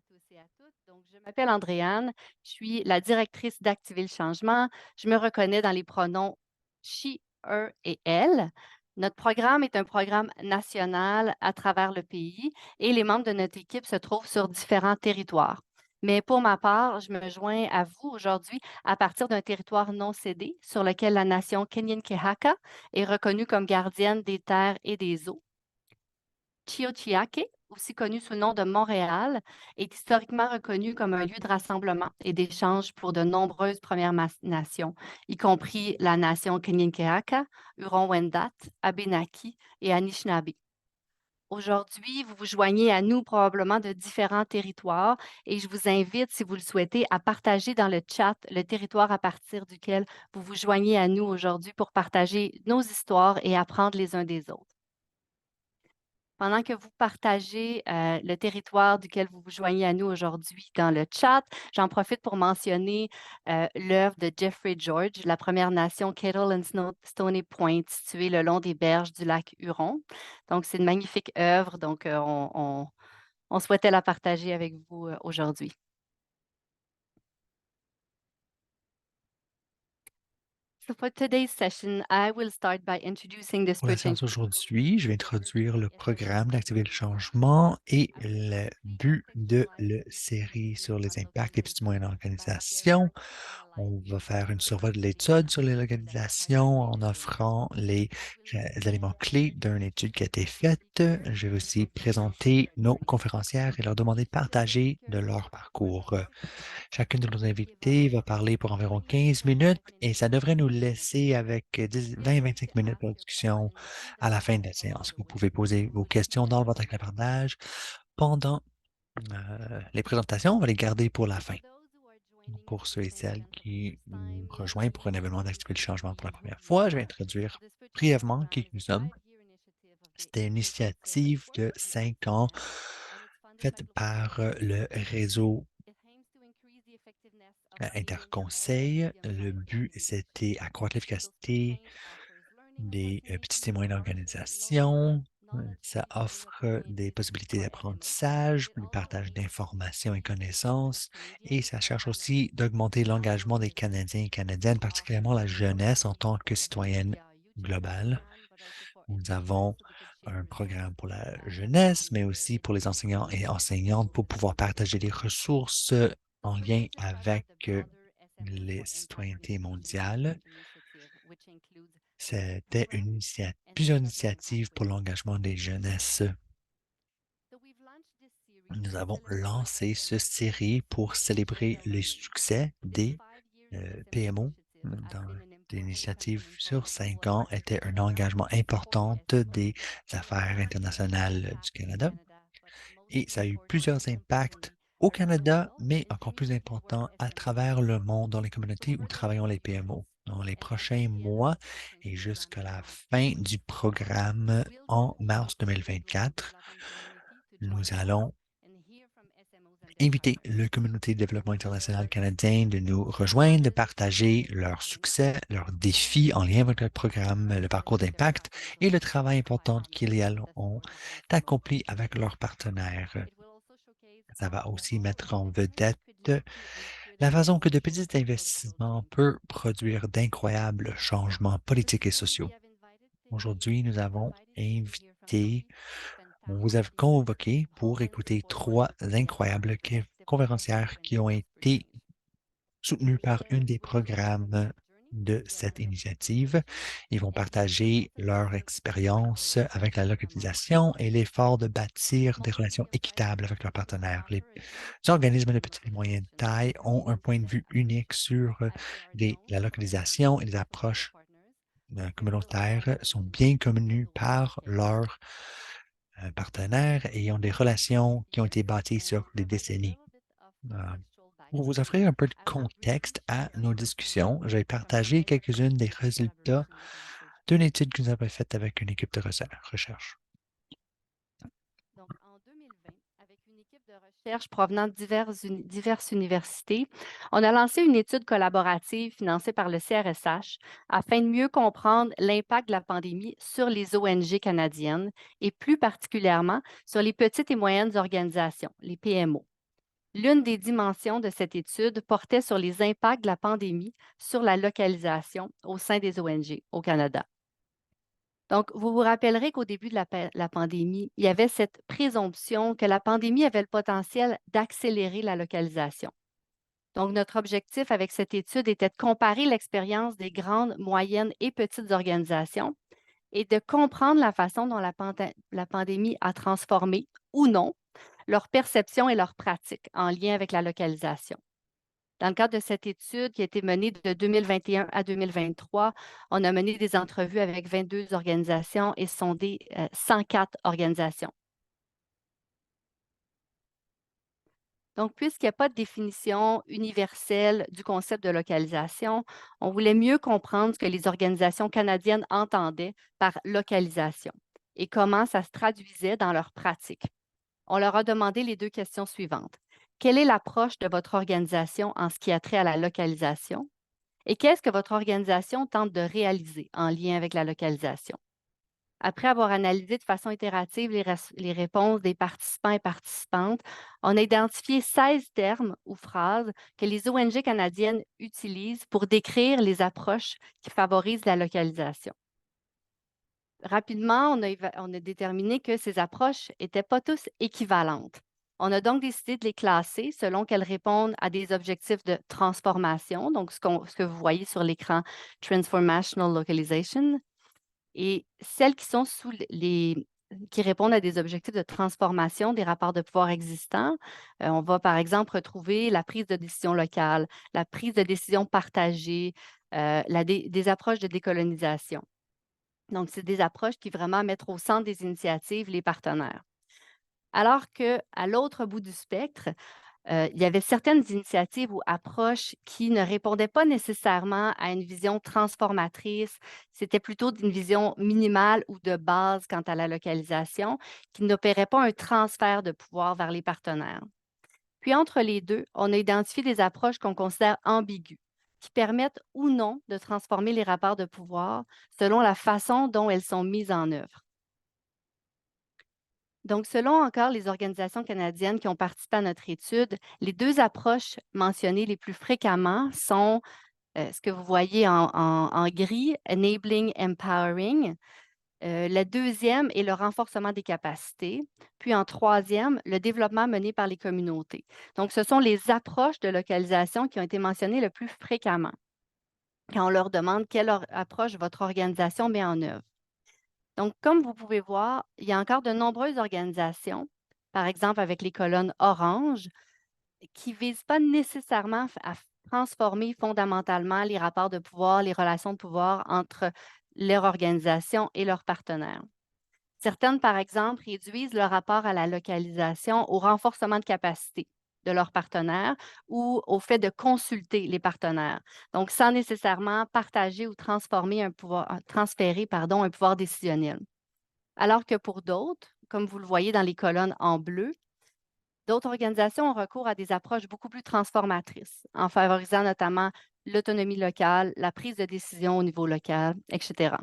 tous et à toutes. Donc, je m'appelle Andréane, je suis la directrice d'Activer le changement. Je me reconnais dans les pronoms she, her et elle. Notre programme est un programme national à travers le pays et les membres de notre équipe se trouvent sur différents territoires. Mais pour ma part, je me joins à vous aujourd'hui à partir d'un territoire non cédé sur lequel la nation Kenyen-Kehaka est reconnue comme gardienne des terres et des eaux. Chiochiake, aussi connu sous le nom de Montréal, est historiquement reconnu comme un lieu de rassemblement et d'échange pour de nombreuses Nations, y compris la nation Kanien'kehá:ka, Huron-Wendat, Abénaquis et Anishinaabe. Aujourd'hui, vous vous joignez à nous probablement de différents territoires et je vous invite, si vous le souhaitez, à partager dans le chat le territoire à partir duquel vous vous joignez à nous aujourd'hui pour partager nos histoires et apprendre les uns des autres. Pendant que vous partagez le territoire duquel vous vous joignez à nous aujourd'hui dans le chat, j'en profite pour mentionner l'œuvre de Jeffrey George, la Première Nation Kettle and Stony Point, située le long des berges du lac Huron. Donc, c'est une magnifique œuvre, donc on souhaitait la partager avec vous aujourd'hui. So for today's session, I will start by introducing the Pour la Spiritual. séance d'aujourd'hui, je vais introduire le programme d'activer le changement et le but de la série sur les impacts des petites et moyennes organisations. On va faire une survol de l'étude sur les organisations en offrant les éléments clés d'une étude qui a été faite. Je vais aussi présenter nos conférencières et leur demander de partager de leur parcours. Chacune de nos invités va parler pour environ 15 minutes et ça devrait nous laisser avec 20-25 minutes pour discussion à la fin de la séance. Vous pouvez poser vos questions dans votre clapardage pendant les présentations. On va les garder pour la fin. Pour ceux et celles qui nous rejoignent pour un événement d'activer le changement pour la première fois, je vais introduire brièvement qui nous sommes. C'était une initiative de 5 ans faite par le réseau Interconseil. Le but, c'était accroître l'efficacité des petites et moyennes organisations. Ça offre des possibilités d'apprentissage, le partage d'informations et connaissances, et ça cherche aussi d'augmenter l'engagement des Canadiens et Canadiennes, particulièrement la jeunesse en tant que citoyenne globale. Nous avons un programme pour la jeunesse, mais aussi pour les enseignants et enseignantes pour pouvoir partager des ressources en lien avec les citoyennetés mondiales. C'était plusieurs initiatives pour l'engagement des jeunesses. Nous avons lancé cette série pour célébrer les succès des PMO dans l'initiative sur 5 ans était un engagement important des affaires internationales du Canada. Et ça a eu plusieurs impacts au Canada, mais encore plus important à travers le monde dans les communautés où travaillons les PMO. Dans les prochains mois et jusqu'à la fin du programme en mars 2024, nous allons inviter la communauté de développement international canadien de nous rejoindre, de partager leurs succès, leurs défis en lien avec le programme, le parcours d'impact et le travail important qu'ils ont accompli avec leurs partenaires. Ça va aussi mettre en vedette la façon que de petits investissements peuvent produire d'incroyables changements politiques et sociaux. Aujourd'hui, nous avons invité, on vous a convoqué pour écouter 3 incroyables conférencières qui ont été soutenues par une des programmes de cette initiative. Ils vont partager leur expérience avec la localisation et l'effort de bâtir des relations équitables avec leurs partenaires. Les organismes de petite et moyenne taille ont un point de vue unique sur la localisation et les approches communautaires sont bien connues par leurs partenaires et ont des relations qui ont été bâties sur des décennies. Euh, pour vous offrir un peu de contexte à nos discussions, je vais partager quelques-unes des résultats d'une étude que nous avons faite avec une équipe de recherche. Donc, en 2020, avec une équipe de recherche provenant de diverses universités, on a lancé une étude collaborative financée par le CRSH afin de mieux comprendre l'impact de la pandémie sur les ONG canadiennes et plus particulièrement sur les petites et moyennes organisations, les PMO. L'une des dimensions de cette étude portait sur les impacts de la pandémie sur la localisation au sein des ONG au Canada. Donc, vous vous rappellerez qu'au début de la pandémie, il y avait cette présomption que la pandémie avait le potentiel d'accélérer la localisation. Donc, notre objectif avec cette étude était de comparer l'expérience des grandes, moyennes et petites organisations et de comprendre la façon dont la pandémie a transformé ou non leur perception et leurs pratiques en lien avec la localisation. Dans le cadre de cette étude qui a été menée de 2021 à 2023, on a mené des entrevues avec 22 organisations et sondé 104 organisations. Donc, puisqu'il n'y a pas de définition universelle du concept de localisation, on voulait mieux comprendre ce que les organisations canadiennes entendaient par localisation et comment ça se traduisait dans leurs pratiques. On leur a demandé les 2 questions suivantes. Quelle est l'approche de votre organisation en ce qui a trait à la localisation? Et qu'est-ce que votre organisation tente de réaliser en lien avec la localisation? Après avoir analysé de façon itérative les réponses des participants et participantes, on a identifié 16 termes ou phrases que les ONG canadiennes utilisent pour décrire les approches qui favorisent la localisation. Rapidement, on a déterminé que ces approches n'étaient pas tous équivalentes. On a donc décidé de les classer selon qu'elles répondent à des objectifs de transformation, donc ce que vous voyez sur l'écran, Transformational Localization, et celles qui sont qui répondent à des objectifs de transformation des rapports de pouvoir existants. On va, par exemple, retrouver la prise de décision locale, la prise de décision partagée, des approches de décolonisation. Donc, c'est des approches qui vraiment mettent au centre des initiatives les partenaires. Alors qu'à l'autre bout du spectre, il y avait certaines initiatives ou approches qui ne répondaient pas nécessairement à une vision transformatrice. C'était plutôt une vision minimale ou de base quant à la localisation, qui n'opérait pas un transfert de pouvoir vers les partenaires. Puis entre les deux, on a identifié des approches qu'on considère ambiguës, qui permettent ou non de transformer les rapports de pouvoir selon la façon dont elles sont mises en œuvre. Donc, selon encore les organisations canadiennes qui ont participé à notre étude, les 2 approches mentionnées les plus fréquemment sont ce que vous voyez en gris, Enabling Empowering. La deuxième est le renforcement des capacités. Puis en troisième, le développement mené par les communautés. Donc, ce sont les approches de localisation qui ont été mentionnées le plus fréquemment quand on leur demande quelle approche votre organisation met en œuvre. Donc, comme vous pouvez voir, il y a encore de nombreuses organisations, par exemple avec les colonnes orange, qui ne visent pas nécessairement à transformer fondamentalement les rapports de pouvoir, les relations de pouvoir entre leur organisation et leurs partenaires. Certaines, par exemple, réduisent le rapport à la localisation au renforcement de capacité de leurs partenaires ou au fait de consulter les partenaires. Donc, sans nécessairement partager ou transférer un pouvoir décisionnel. Alors que pour d'autres, comme vous le voyez dans les colonnes en bleu, d'autres organisations ont recours à des approches beaucoup plus transformatrices, en favorisant notamment l'autonomie locale, la prise de décision au niveau local, etc.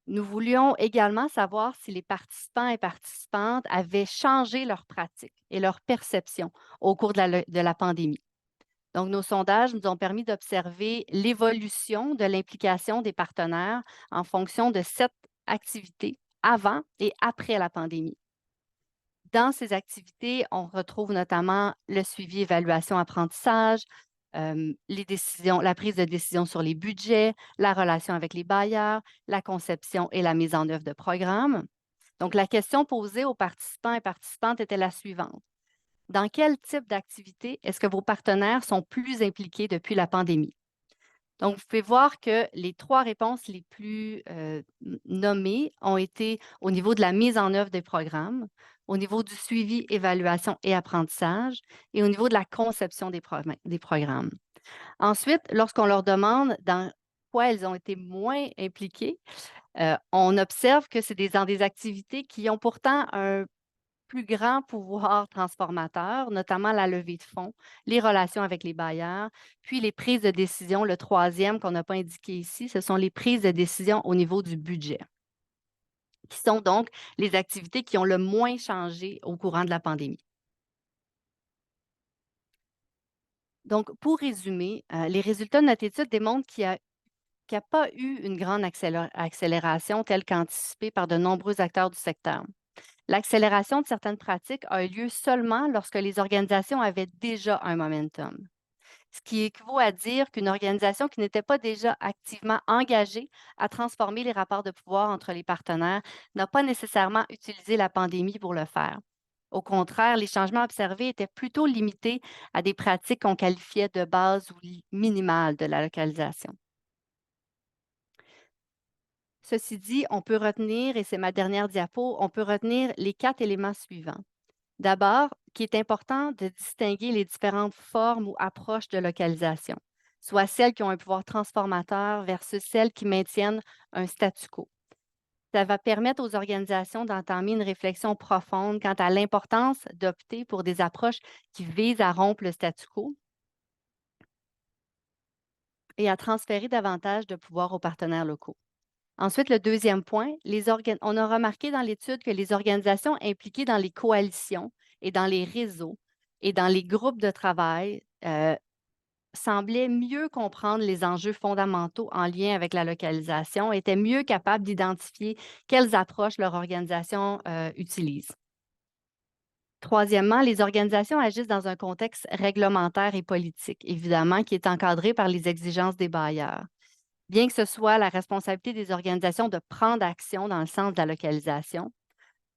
Nous voulions également savoir si les participants et participantes avaient changé leurs pratiques et leur perception au cours de la pandémie. Donc, nos sondages nous ont permis d'observer l'évolution de l'implication des partenaires en fonction de 7 activités avant et après la pandémie. Dans ces activités, on retrouve notamment le suivi, évaluation, apprentissage, la prise de décision sur les budgets, la relation avec les bailleurs, la conception et la mise en œuvre de programmes. Donc, la question posée aux participants et participantes était la suivante. Dans quel type d'activité est-ce que vos partenaires sont plus impliqués depuis la pandémie? Donc, vous pouvez voir que les 3 réponses les plus nommées ont été au niveau de la mise en œuvre des programmes, au niveau du suivi, évaluation et apprentissage et au niveau de la conception des programmes. Ensuite, lorsqu'on leur demande dans quoi elles ont été moins impliquées, on observe que c'est dans des activités qui ont pourtant un plus grand pouvoir transformateur, notamment la levée de fonds, les relations avec les bailleurs, puis les prises de décision. Le troisième qu'on n'a pas indiqué ici, ce sont les prises de décision au niveau du budget, qui sont donc les activités qui ont le moins changé au courant de la pandémie. Donc, pour résumer, les résultats de notre étude démontrent qu'il n'y a pas eu une grande accélération telle qu'anticipée par de nombreux acteurs du secteur. L'accélération de certaines pratiques a eu lieu seulement lorsque les organisations avaient déjà un momentum, ce qui équivaut à dire qu'une organisation qui n'était pas déjà activement engagée à transformer les rapports de pouvoir entre les partenaires n'a pas nécessairement utilisé la pandémie pour le faire. Au contraire, les changements observés étaient plutôt limités à des pratiques qu'on qualifiait de base ou minimales de la localisation. Ceci dit, on peut retenir, et c'est ma dernière diapo, on peut retenir les 4 éléments suivants. D'abord, qu'il est important de distinguer les différentes formes ou approches de localisation, soit celles qui ont un pouvoir transformateur versus celles qui maintiennent un statu quo. Ça va permettre aux organisations d'entamer une réflexion profonde quant à l'importance d'opter pour des approches qui visent à rompre le statu quo et à transférer davantage de pouvoir aux partenaires locaux. Ensuite, le deuxième point, on a remarqué dans l'étude que les organisations impliquées dans les coalitions et dans les réseaux et dans les groupes de travail semblaient mieux comprendre les enjeux fondamentaux en lien avec la localisation, étaient mieux capables d'identifier quelles approches leur organisation utilise. Troisièmement, les organisations agissent dans un contexte réglementaire et politique, évidemment, qui est encadré par les exigences des bailleurs. Bien que ce soit la responsabilité des organisations de prendre action dans le sens de la localisation,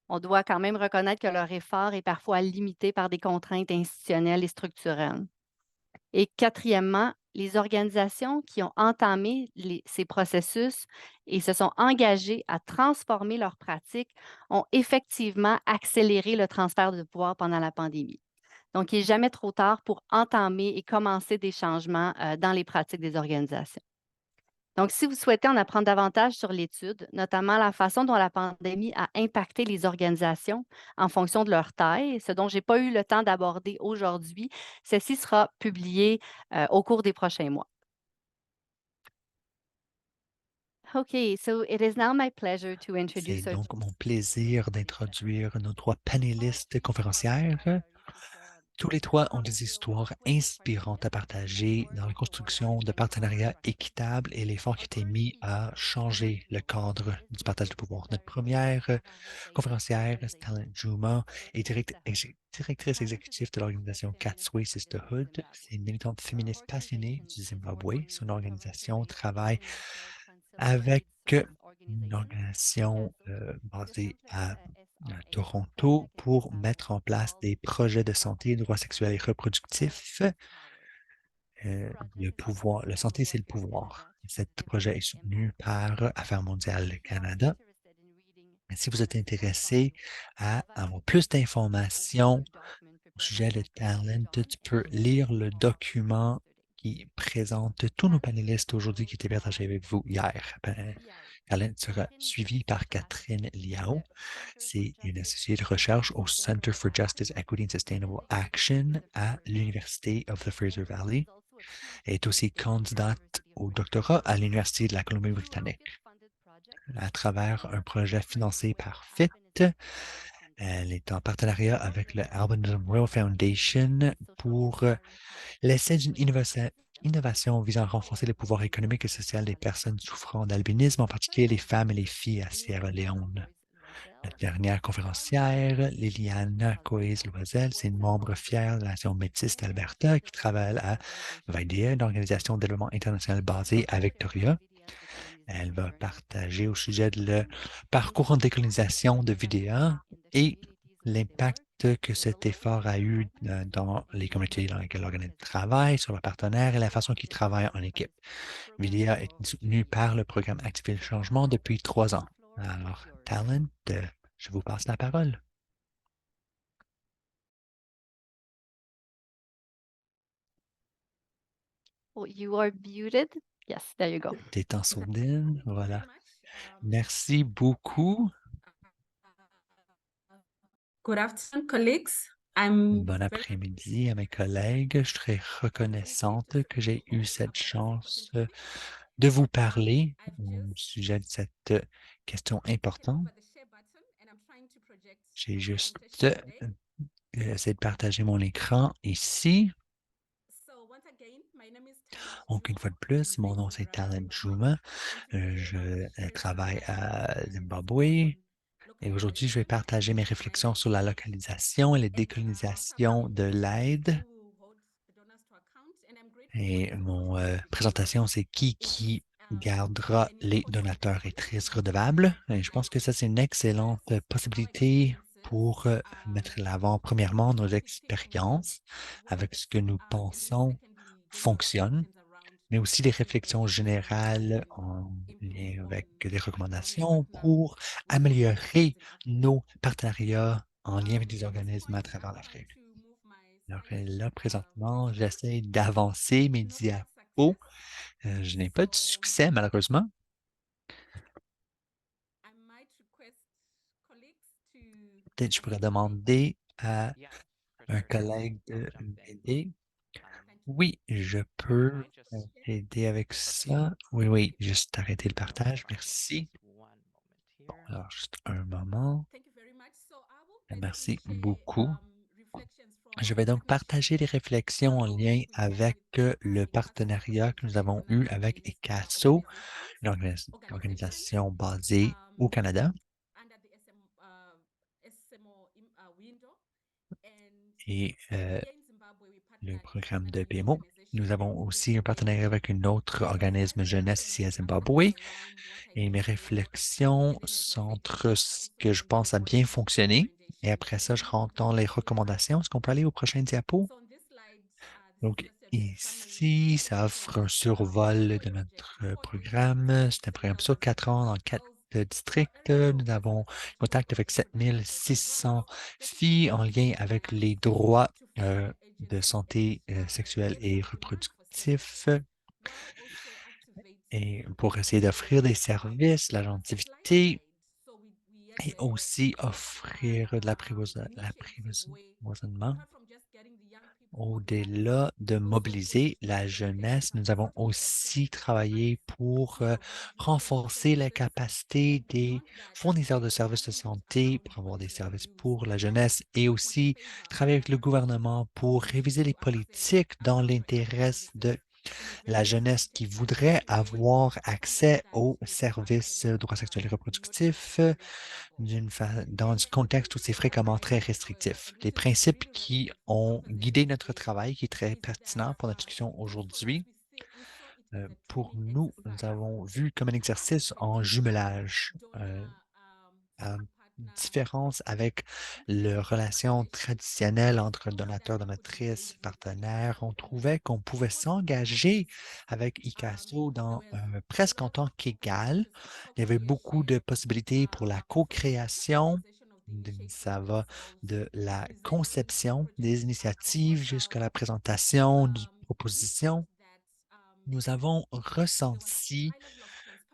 on doit quand même reconnaître que leur effort est parfois limité par des contraintes institutionnelles et structurelles. Et quatrièmement, les organisations qui ont entamé ces processus et se sont engagées à transformer leurs pratiques ont effectivement accéléré le transfert de pouvoir pendant la pandémie. Donc, il n'est jamais trop tard pour entamer et commencer des changements dans les pratiques des organisations. Donc, si vous souhaitez en apprendre davantage sur l'étude, notamment la façon dont la pandémie a impacté les organisations en fonction de leur taille, ce dont je n'ai pas eu le temps d'aborder aujourd'hui, ceci sera publié au cours des prochains mois. Okay, so it is now my pleasure to C'est introduce our donc mon plaisir d'introduire nos trois panélistes conférencières. Tous les trois ont des histoires inspirantes à partager dans la construction de partenariats équitables et l'effort qui a été mis à changer le cadre du partage de pouvoir. Notre première conférencière, Stalin Juma, est directrice exécutive de l'organisation Catsway Sisterhood. C'est une militante féministe passionnée du Zimbabwe. Son organisation travaille avec une organisation basée à Toronto pour mettre en place des projets de santé, droits sexuels et reproductifs. Le pouvoir, la santé, c'est le pouvoir. Cet projet est soutenu par Affaires mondiales Canada. Et si vous êtes intéressé à avoir plus d'informations au sujet de Talent, tu peux lire le document qui présente tous nos panélistes aujourd'hui qui étaient partagés avec vous hier. Talent sera suivi par Catherine Liao. C'est une associée de recherche au Center for Justice, Equity and Sustainable Action à l'Université of the Fraser Valley. Elle est aussi candidate au doctorat à l'Université de la Colombie-Britannique. À travers un projet financé par FIT, elle est en partenariat avec le Albinism Royal Foundation pour l'essai d'une innovation visant à renforcer le pouvoir économique et social des personnes souffrant d'albinisme, en particulier les femmes et les filles à Sierra Leone. Notre dernière conférencière, Liliana Coes-Loisel, c'est une membre fière de la Nation métisse d'Alberta qui travaille à VIDEA, une organisation de développement international basée à Victoria. Elle va partager au sujet de le parcours en décolonisation de Vidéa et l'impact que cet effort a eu dans les communautés dans lesquelles l'organisme travaille, sur leurs partenaires et la façon qu'ils travaillent en équipe. Vidéa est soutenu par le programme Activer le changement depuis 3 ans. Alors, Talent, je vous passe la parole. Oh, you are muted. Yes, there you go. T'es en sourdine, voilà. Merci beaucoup. Good afternoon, colleagues. I'm Bon après-midi à mes collègues. Je suis très reconnaissante que j'ai eu cette chance de vous parler au sujet de cette question importante. J'ai juste essayé de partager mon écran ici. Donc, une fois de plus, mon nom, c'est Talent Juma. Je travaille à Zimbabwe et aujourd'hui, je vais partager mes réflexions sur la localisation et la décolonisation de l'aide. Et mon présentation, c'est qui gardera les donateurs et tristes redevables. Et je pense que ça, c'est une excellente possibilité pour mettre l'avant, premièrement, nos expériences avec ce que nous pensons fonctionne, mais aussi des réflexions générales en lien avec des recommandations pour améliorer nos partenariats en lien avec des organismes à travers l'Afrique. Alors là, présentement, j'essaie d'avancer mes diapos. Je n'ai pas de succès, malheureusement. Peut-être que je pourrais demander à un collègue de m'aider. Oui, je peux aider avec ça. Oui, oui, juste arrêter le partage. Merci. Bon, alors, juste un moment. Merci beaucoup. Je vais donc partager les réflexions en lien avec le partenariat que nous avons eu avec ECASO, une organisation basée au Canada. Et le programme de PMO. Nous avons aussi un partenariat avec un autre organisme jeunesse ici à Zimbabwe. Et mes réflexions centrent ce que je pense a bien fonctionné. Et après ça, je rentre dans les recommandations. Est-ce qu'on peut aller au prochain diapo? Donc, ici, ça offre un survol de notre programme. C'est un programme sur 4 ans dans 4 districts. Nous avons contact avec 7600 filles en lien avec les droits de santé sexuelle et reproductif. Et pour essayer d'offrir des services, la gentilité et aussi offrir de l'apprivoisonnement. Au-delà de mobiliser la jeunesse, nous avons aussi travaillé pour renforcer la capacité des fournisseurs de services de santé pour avoir des services pour la jeunesse et aussi travailler avec le gouvernement pour réviser les politiques dans l'intérêt de la jeunesse qui voudrait avoir accès aux services droits sexuels et reproductifs dans un contexte où c'est fréquemment très restrictif. Les principes qui ont guidé notre travail, qui est très pertinent pour notre discussion aujourd'hui, pour nous, nous avons vu comme un exercice en jumelage, en différence avec la relation traditionnelle entre donateur, donatrice, partenaire. On trouvait qu'on pouvait s'engager avec ICASO presque en tant qu'égal. Il y avait beaucoup de possibilités pour la co-création. Ça va de la conception des initiatives jusqu'à la présentation d'une proposition. Nous avons ressenti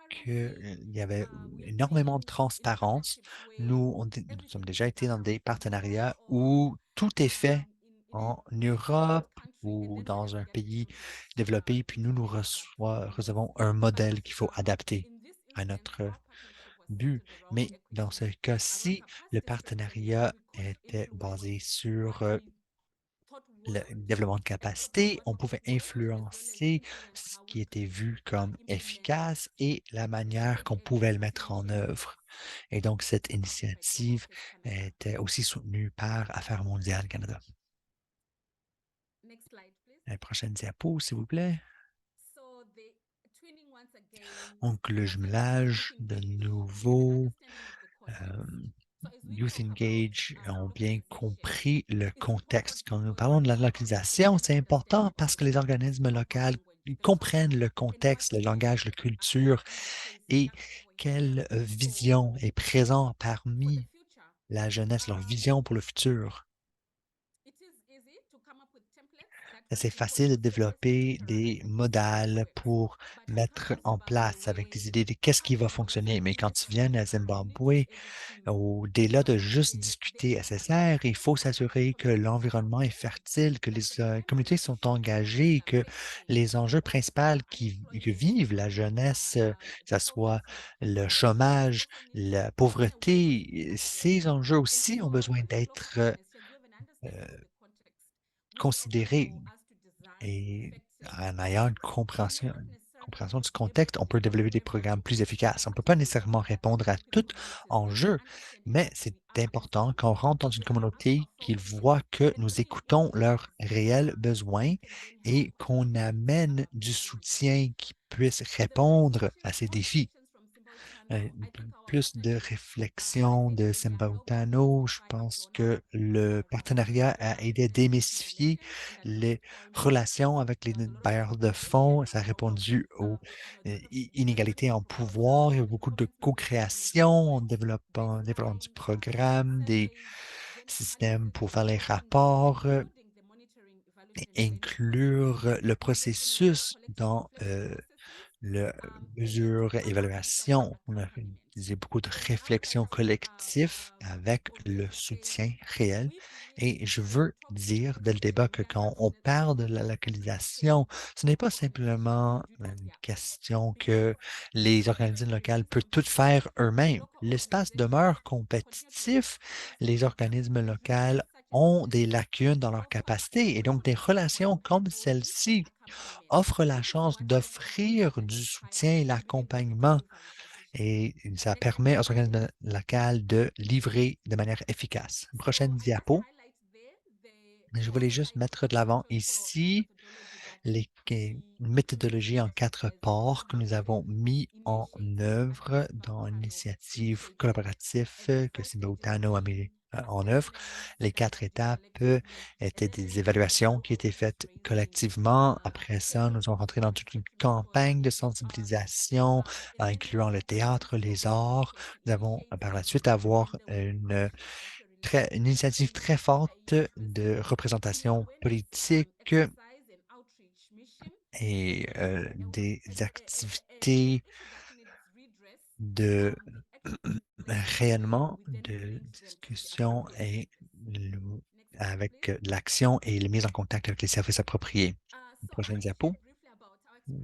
qu'il y avait énormément de transparence. Nous sommes déjà été dans des partenariats où tout est fait en Europe ou dans un pays développé, puis nous recevons un modèle qu'il faut adapter à notre but. Mais dans ce cas-ci, le partenariat était basé sur le développement de capacité, on pouvait influencer ce qui était vu comme efficace et la manière qu'on pouvait le mettre en œuvre. Et donc, cette initiative était aussi soutenue par Affaires mondiales Canada. La prochaine diapo, s'il vous plaît. Donc, le jumelage, de nouveau, Youth Engage ont bien compris le contexte. Quand nous parlons de la localisation, c'est important parce que les organismes locaux comprennent le contexte, le langage, la culture et quelle vision est présente parmi la jeunesse, leur vision pour le futur. C'est facile de développer des modèles pour mettre en place avec des idées de qu'est-ce qui va fonctionner. Mais quand tu viens à Zimbabwe, au-delà de juste discuter SSR, il faut s'assurer que l'environnement est fertile, que les communautés sont engagées, que les enjeux principaux que vivent la jeunesse, que ce soit le chômage, la pauvreté, ces enjeux aussi ont besoin d'être considérés. Et en ayant une compréhension du contexte, on peut développer des programmes plus efficaces. On ne peut pas nécessairement répondre à tout en jeu, mais c'est important qu'on rentre dans une communauté qu'ils voient que nous écoutons leurs réels besoins et qu'on amène du soutien qui puisse répondre à ces défis. Plus de réflexion de Sembautano. Je pense que le partenariat a aidé à démystifier les relations avec les bailleurs de fonds. Ça a répondu aux inégalités en pouvoir. Il y a eu beaucoup de co-création en développant du programme, des systèmes pour faire les rapports, et inclure le processus dans le mesure, évaluation. On a utilisé beaucoup de réflexion collective avec le soutien réel. Et je veux dire dès le débat que quand on parle de la localisation, ce n'est pas simplement une question que les organismes locaux peuvent tout faire eux-mêmes. L'espace demeure compétitif. Les organismes locaux ont des lacunes dans leur capacité et donc des relations comme celle-ci offre la chance d'offrir du soutien et l'accompagnement et ça permet aux organismes locaux de livrer de manière efficace. Prochaine diapo. Je voulais juste mettre de l'avant ici une méthodologie en 4 parts que nous avons mis en œuvre dans l'initiative collaborative que Simbautano a mis en œuvre. Les 4 étapes étaient des évaluations qui étaient faites collectivement. Après ça, nous sommes rentrés dans toute une campagne de sensibilisation, incluant le théâtre, les arts. Nous avons par la suite avoir une initiative très forte de représentation politique et des activités de rayonnement, de discussion et avec de l'action et la mise en contact avec les services appropriés. Prochaine diapo.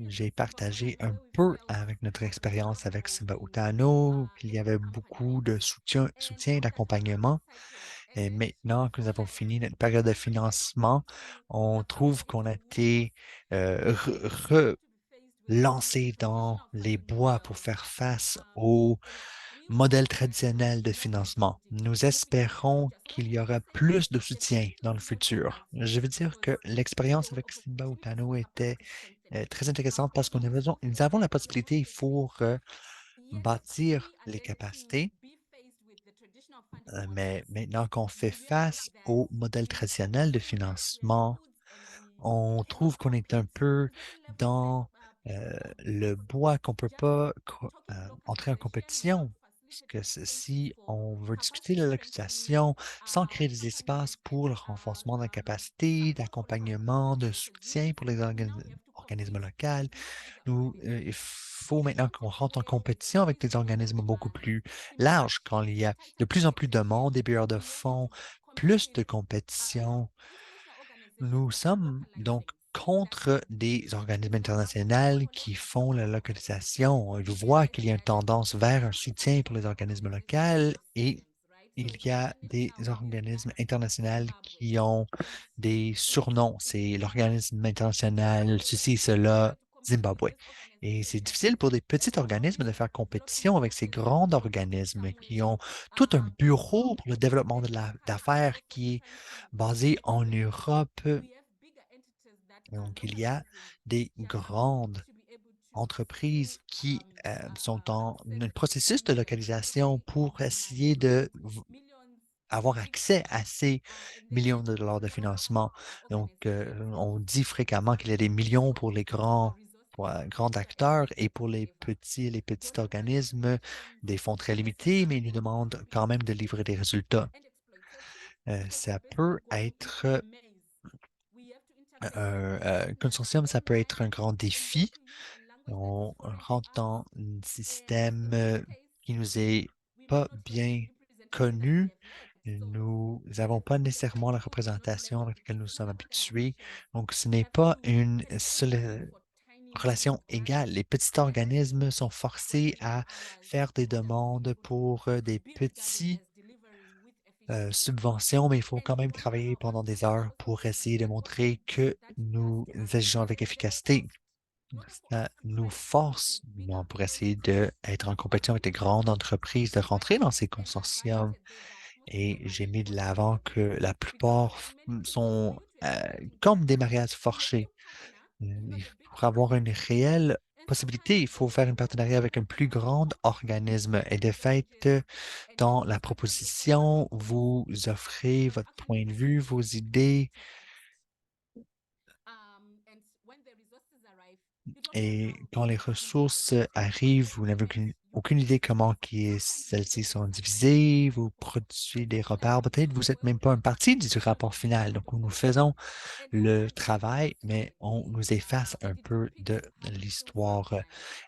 J'ai partagé un peu avec notre expérience avec Simba Utano, qu'il y avait beaucoup de soutien et d'accompagnement. Et maintenant que nous avons fini notre période de financement, on trouve qu'on a été relancé dans les bois pour faire face au modèle traditionnel de financement. Nous espérons qu'il y aura plus de soutien dans le futur. Je veux dire que l'expérience avec Simba Utano était très intéressante parce nous avons la possibilité pour bâtir les capacités. Mais maintenant qu'on fait face au modèle traditionnel de financement, on trouve qu'on est un peu dans le bois qu'on ne peut pas entrer en compétition. Parce que si on veut discuter de la localisation sans créer des espaces pour le renforcement de la capacité, d'accompagnement, de soutien pour les organismes locaux, il faut maintenant qu'on rentre en compétition avec des organismes beaucoup plus larges quand il y a de plus en plus de monde, des bailleurs de fonds, plus de compétition. Nous sommes donc contre des organismes internationaux qui font la localisation. Je vois qu'il y a une tendance vers un soutien pour les organismes locaux et il y a des organismes internationaux qui ont des surnoms. C'est l'organisme international, ceci, cela, Zimbabwe. Et c'est difficile pour des petits organismes de faire compétition avec ces grands organismes qui ont tout un bureau pour le développement d'affaires qui est basé en Europe. Donc, il y a des grandes entreprises qui sont en un processus de localisation pour essayer avoir accès à ces millions de dollars de financement. Donc, on dit fréquemment qu'il y a des millions pour les grands acteurs et pour les petits organismes, des fonds très limités, mais ils nous demandent quand même de livrer des résultats. Ça peut être un consortium, ça peut être un grand défi. On rentre dans un système qui nous est pas bien connu. Nous n'avons pas nécessairement la représentation avec laquelle nous sommes habitués. Donc, ce n'est pas une seule relation égale. Les petits organismes sont forcés à faire des demandes pour des petits subventions, mais il faut quand même travailler pendant des heures pour essayer de montrer que nous agissons avec efficacité. Ça nous force, bon, pour essayer d'être en compétition avec les grandes entreprises, de rentrer dans ces consortiums. Et j'ai mis de l'avant que la plupart sont comme des mariages forcés. Pour avoir une réelle possibilité, il faut faire un partenariat avec un plus grand organisme. Et de fait, dans la proposition, vous offrez votre point de vue, vos idées. Et quand les ressources arrivent, vous n'avez aucune idée comment celles-ci sont divisées, vous produisez des repères, peut-être vous n'êtes même pas une partie du rapport final. Donc, nous faisons le travail, mais on nous efface un peu de l'histoire.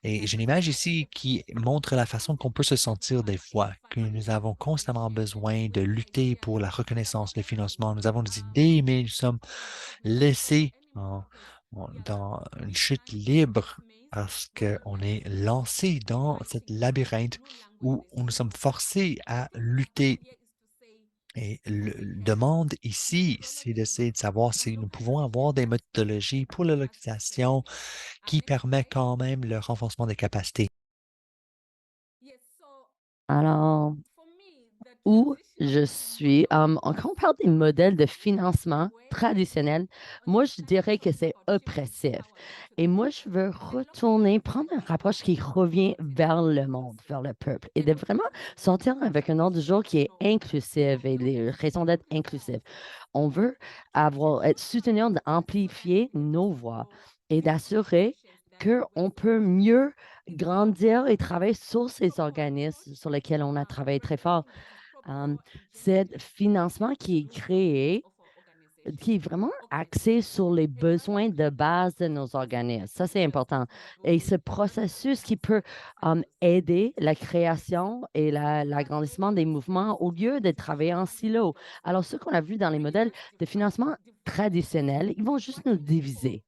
Et j'ai une image ici qui montre la façon qu'on peut se sentir des fois, que nous avons constamment besoin de lutter pour la reconnaissance, le financement. Nous avons des idées, mais nous sommes laissés dans une chute libre parce qu'on est lancé dans cette labyrinthe où nous sommes forcés à lutter. Et le demande ici, c'est d'essayer de savoir si nous pouvons avoir des méthodologies pour la localisation qui permet quand même le renforcement des capacités. Alors, où je suis, quand on parle des modèles de financement traditionnels, moi, je dirais que c'est oppressif. Et moi, je veux retourner, prendre une approche qui revient vers le monde, vers le peuple, et de vraiment sortir avec un ordre du jour qui est inclusif et les raisons d'être inclusif. On veut être soutenant d'amplifier nos voix et d'assurer qu'on peut mieux grandir et travailler sur ces organismes sur lesquels on a travaillé très fort. Ce financement qui est créé, qui est vraiment axé sur les besoins de base de nos organismes. Ça, c'est important. Et ce processus qui peut aider la création et l'agrandissement des mouvements au lieu de travailler en silo. Alors, ce qu'on a vu dans les modèles de financement traditionnels, ils vont juste nous diviser.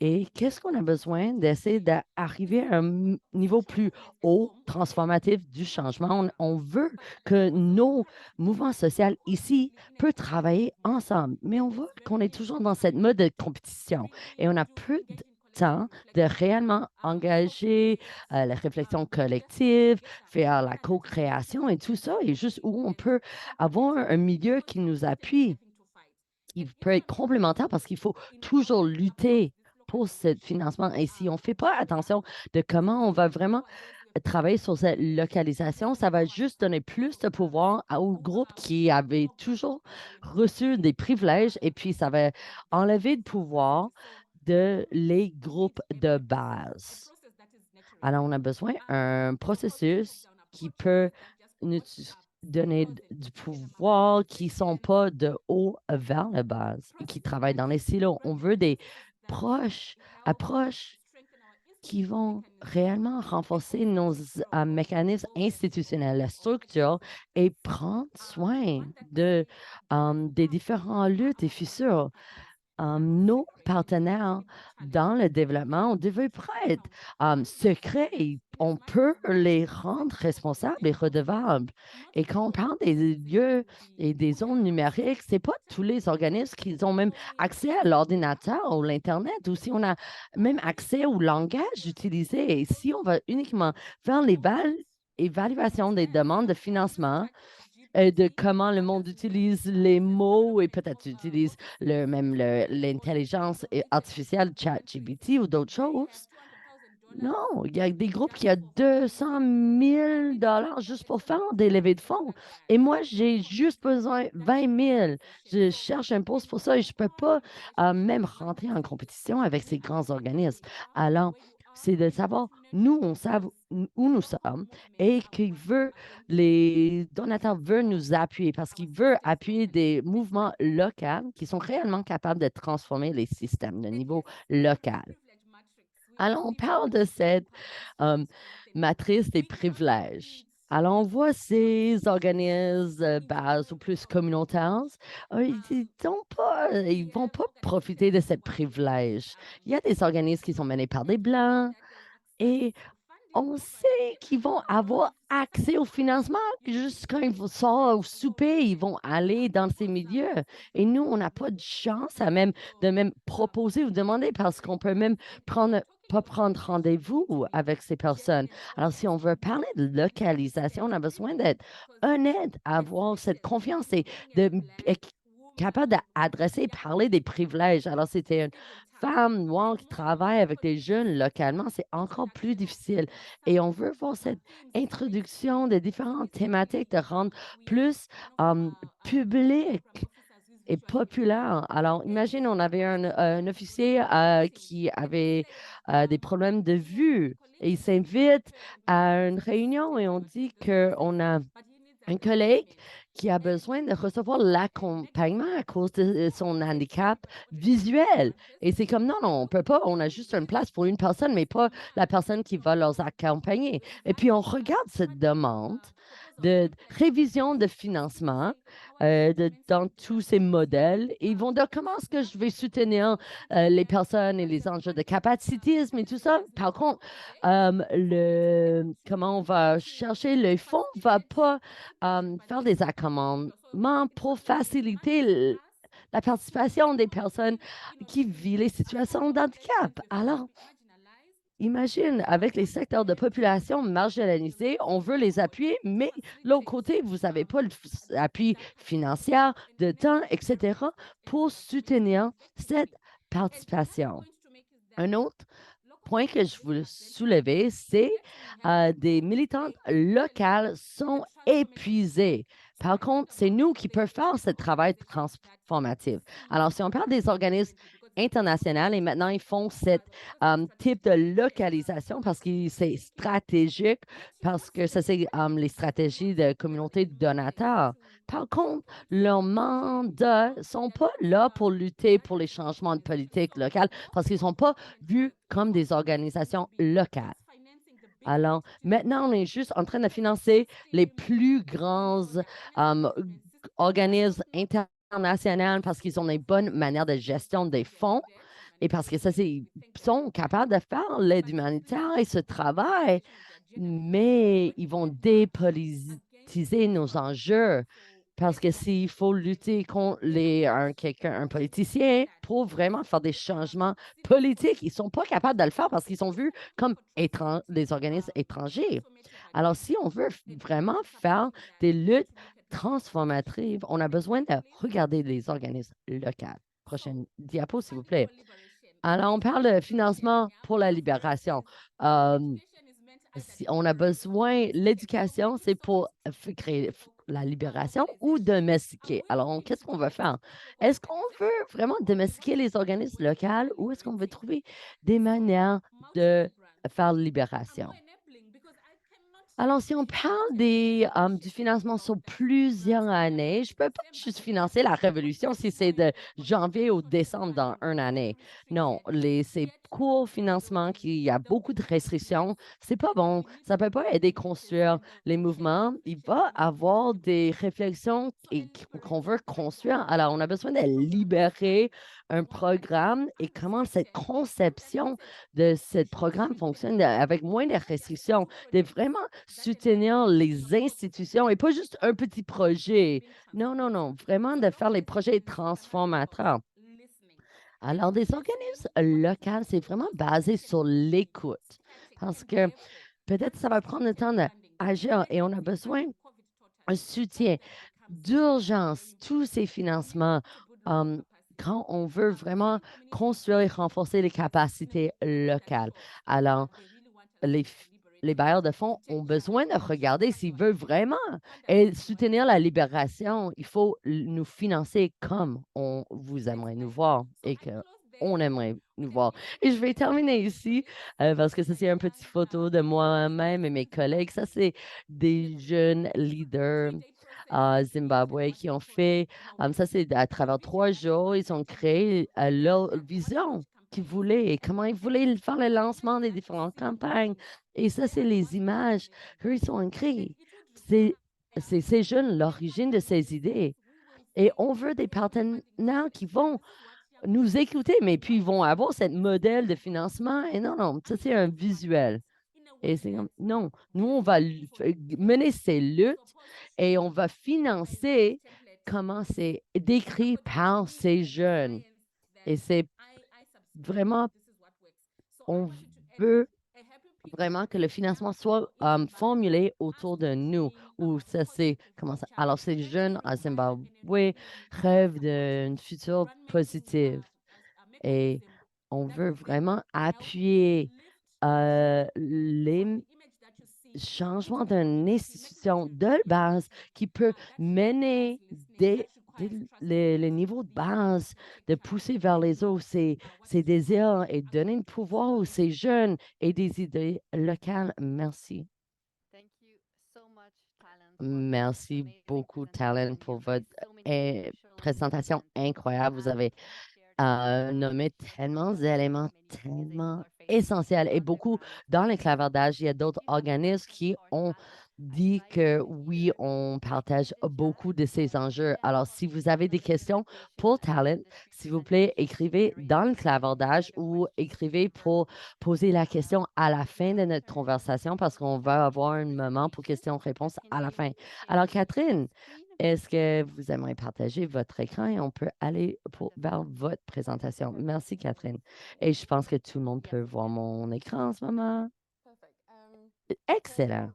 Et qu'est-ce qu'on a besoin d'essayer d'arriver à un niveau plus haut, transformatif du changement? On veut que nos mouvements sociaux ici peuvent travailler ensemble, mais on voit qu'on est toujours dans cette mode de compétition et on a peu de temps de réellement engager la réflexion collective, faire la co-création et tout ça, et juste où on peut avoir un milieu qui nous appuie, qui peut être complémentaire parce qu'il faut toujours lutter pour ce financement. Et si on ne fait pas attention de comment on va vraiment travailler sur cette localisation, ça va juste donner plus de pouvoir aux groupes qui avaient toujours reçu des privilèges et puis ça va enlever le pouvoir de les groupes de base. Alors, on a besoin d'un processus qui peut nous donner du pouvoir qui ne sont pas de haut vers la base et qui travaillent dans les silos. On veut des approches qui vont réellement renforcer nos mécanismes institutionnels, la structure et prendre soin des différents luttes et fissures. Nos partenaires dans le développement, on devait pas être secrets. Et on peut les rendre responsables et redevables. Et quand on parle des lieux et des zones numériques, c'est pas tous les organismes qui ont même accès à l'ordinateur ou l'Internet, ou si on a même accès au langage utilisé. Et si on va uniquement faire l'évaluation des demandes de financement, de comment le monde utilise les mots et peut-être utilise l'intelligence artificielle, ChatGPT ou d'autres choses. Non, il y a des groupes qui ont 200 000 juste pour faire des levées de fonds. Et moi, j'ai juste besoin de 20 000. Je cherche un poste pour ça et je ne peux pas même rentrer en compétition avec ces grands organismes. Alors, c'est de savoir, nous, on sait où nous sommes et les donateurs veulent nous appuyer parce qu'ils veulent appuyer des mouvements locaux qui sont réellement capables de transformer les systèmes de niveau local. Alors, on parle de cette matrice des privilèges. Alors, on voit ces organismes bases ou plus communautaires, ils ne vont pas profiter de ce privilège. Il y a des organismes qui sont menés par des Blancs et on sait qu'ils vont avoir accès au financement juste quand ils sortent au souper, ils vont aller dans ces milieux. Et nous, on n'a pas de chance de même proposer ou demander parce qu'on peut même pas prendre rendez-vous avec ces personnes. Alors, si on veut parler de localisation, on a besoin d'être honnête, avoir cette confiance et être capable d'adresser et parler des privilèges. Alors, c'était une femme noire qui travaille avec des jeunes localement, c'est encore plus difficile. Et on veut voir cette introduction de différentes thématiques, de rendre plus public et populaire. Alors, imagine, on avait un officier qui avait des problèmes de vue et il s'invite à une réunion et on dit qu'on a un collègue qui a besoin de recevoir l'accompagnement à cause de son handicap visuel. Et c'est comme, non, non, on ne peut pas, on a juste une place pour une personne, mais pas la personne qui va leur accompagner. Et puis, on regarde cette demande de révision de financement dans tous ces modèles. Et ils vont dire comment est-ce que je vais soutenir les personnes et les enjeux de capacitisme et tout ça. Par contre, comment on va chercher le fonds va pas faire des accommodements pour faciliter la participation des personnes qui vivent les situations d'handicap. Alors, imagine, avec les secteurs de population marginalisés, on veut les appuyer, mais l'autre côté, vous n'avez pas l'appui financier, de temps, etc., pour soutenir cette participation. Un autre point que je voulais soulever, c'est des militantes locales sont épuisées. Par contre, c'est nous qui pouvons faire ce travail transformatif. Alors, si on parle des organismes internationaux et maintenant ils font ce type de localisation parce que c'est stratégique, parce que ça, c'est les stratégies de communauté de donateurs. Par contre, leurs mandats ne sont pas là pour lutter pour les changements de politique locale parce qu'ils ne sont pas vus comme des organisations locales. Alors, maintenant, on est juste en train de financer les plus grands organismes internationaux parce qu'ils ont une bonne manière de gestion des fonds et parce que ils sont capables de faire l'aide humanitaire et ce travail, mais ils vont dépolitiser nos enjeux. Parce que s'il faut lutter contre un politicien pour vraiment faire des changements politiques, ils ne sont pas capables de le faire parce qu'ils sont vus comme des organismes étrangers. Alors, si on veut vraiment faire des luttes transformatrices, on a besoin de regarder les organismes locaux. Prochaine diapo, s'il vous plaît. Alors, on parle de financement pour la libération. Si on a besoin, l'éducation, c'est pour créer la libération ou domestiquer. Alors, qu'est-ce qu'on veut faire? Est-ce qu'on veut vraiment domestiquer les organismes locaux ou est-ce qu'on veut trouver des manières de faire libération? Alors, si on parle du financement sur plusieurs années, je ne peux pas juste financer la révolution si c'est de janvier au décembre dans une année. Non, ces courts financements, il y a beaucoup de restrictions, c'est pas bon. Ça ne peut pas aider à construire les mouvements. Il va y avoir des réflexions qu'on veut construire. Alors, on a besoin de libérer un programme et comment cette conception de ce programme fonctionne avec moins de restrictions, de vraiment soutenir les institutions et pas juste un petit projet. Non, non, non, vraiment de faire les projets transformateurs. Alors, des organismes locaux, c'est vraiment basé sur l'écoute parce que peut-être ça va prendre le temps d'agir et on a besoin d'un soutien d'urgence, tous ces financements. Quand on veut vraiment construire et renforcer les capacités locales. Alors, les, les bailleurs de fonds ont besoin de regarder s'ils veulent vraiment et soutenir la libération. Il faut nous financer comme on vous aimerait nous voir et qu'on aimerait nous voir. Et je vais terminer ici parce que ça, c'est une petite photo de moi-même et mes collègues. Ça, c'est des jeunes leaders Zimbabwe qui ont fait, ça c'est à travers 3 jours, ils ont créé leur vision qu'ils voulaient et comment ils voulaient faire le lancement des différentes campagnes. Et ça, c'est les images qu'eux, ils ont créées. C'est ces jeunes, l'origine de ces idées. Et on veut des partenaires qui vont nous écouter, mais puis ils vont avoir ce modèle de financement. Et non, non, ça, c'est un visuel. Et c'est comme, non, nous, on va mener ces luttes et on va financer comment c'est décrit par ces jeunes. Et c'est vraiment, on veut vraiment que le financement soit formulé autour de nous, où ça c'est comment ça. Alors, ces jeunes à Zimbabwe rêvent d'une future positive et on veut vraiment appuyer les changements d'une institution de base qui peut mener les niveaux de base, de pousser vers les autres ces désirs et donner le pouvoir aux ces jeunes et des idées locales. Merci. Merci beaucoup, Talent, pour votre présentation incroyable. Vous avez nommé tellement d'éléments tellement essentiels et beaucoup dans le clavardage, il y a d'autres organismes qui ont dit que oui, on partage beaucoup de ces enjeux. Alors, si vous avez des questions pour Talent, s'il vous plaît, écrivez dans le clavardage ou écrivez pour poser la question à la fin de notre conversation parce qu'on va avoir un moment pour questions-réponses à la fin. Alors, Catherine, est-ce que vous aimeriez partager votre écran et on peut aller vers votre présentation? Merci, Catherine. Et je pense que tout le monde peut voir mon écran en ce moment. Excellent.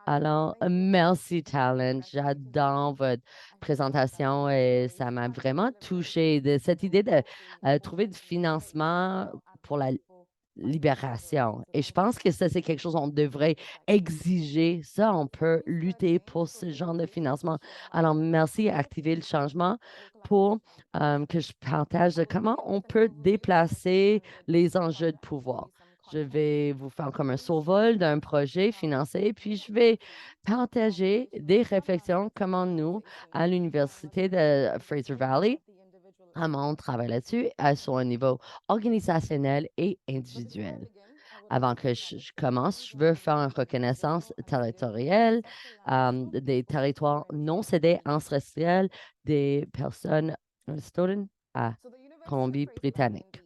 Alors, merci, Talent. J'adore votre présentation et ça m'a vraiment touchée de cette idée de trouver du financement pour la libération. Et je pense que ça, c'est quelque chose qu'on devrait exiger. Ça, on peut lutter pour ce genre de financement. Alors, merci à Activer le changement pour que je partage de comment on peut déplacer les enjeux de pouvoir. Je vais vous faire comme un survol d'un projet financé, puis je vais partager des réflexions comment nous, à l'Université de Fraser Valley, on travaille là-dessus sur un niveau organisationnel et individuel. Avant que je commence, je veux faire une reconnaissance territoriale des territoires non cédés ancestral des personnes autochtones à Colombie-Britannique.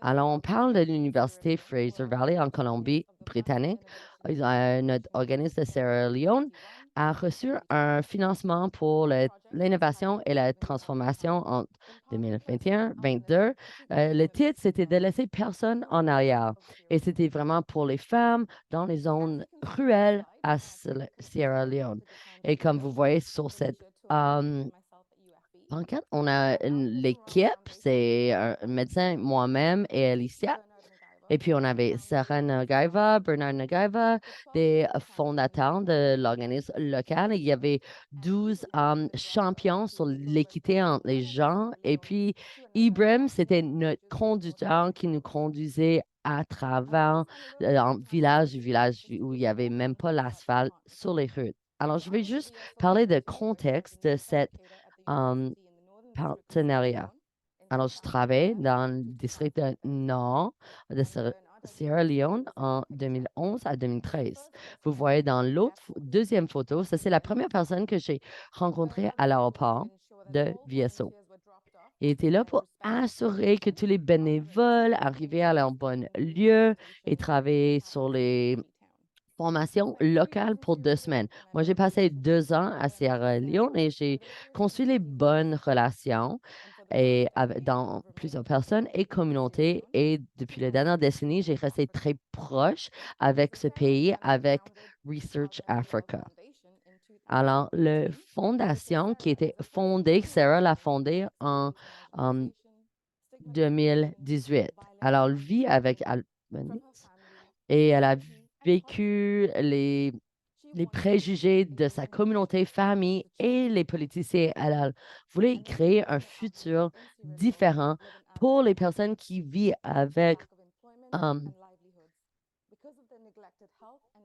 Alors, on parle de l'Université Fraser Valley en Colombie-Britannique. Notre organisme de Sierra Leone a reçu un financement pour l'innovation et la transformation en 2021-22. Le titre, c'était de laisser personne en arrière. Et c'était vraiment pour les femmes dans les zones ruelles à Sierra Leone. Et comme vous voyez sur cette pancarte, on a l'équipe, c'est un médecin, moi-même et Alicia. Et puis, on avait Sarah Nagaiva, Bernard Nagaiva, des fondateurs de l'organisme local. Il y avait 12 champions sur l'équité entre les gens. Et puis, Ibrahim, c'était notre conducteur qui nous conduisait à travers un village où il n'y avait même pas l'asphalte sur les routes. Alors, je vais juste parler de contexte de cette partenariat. Alors, je travaille dans le district nord de Sierra Leone en 2011 à 2013. Vous voyez dans l'autre deuxième photo, ça c'est la première personne que j'ai rencontrée à l'aéroport de VSO. Il était là pour assurer que tous les bénévoles arrivaient à leur bon lieu et travaillaient sur les formation locale pour 2 semaines. Moi, j'ai passé 2 ans à Sierra Leone et j'ai construit les bonnes relations dans plusieurs personnes et communautés. Et depuis la dernière décennie, j'ai resté très proche avec ce pays, avec Research Africa. Alors, la fondation qui était fondée, Sarah l'a fondée en 2018. Alors, elle vit avec Albanese et elle a vécu les préjugés de sa communauté, famille et les politiciens. Elle voulait créer un futur différent pour les personnes qui vivent avec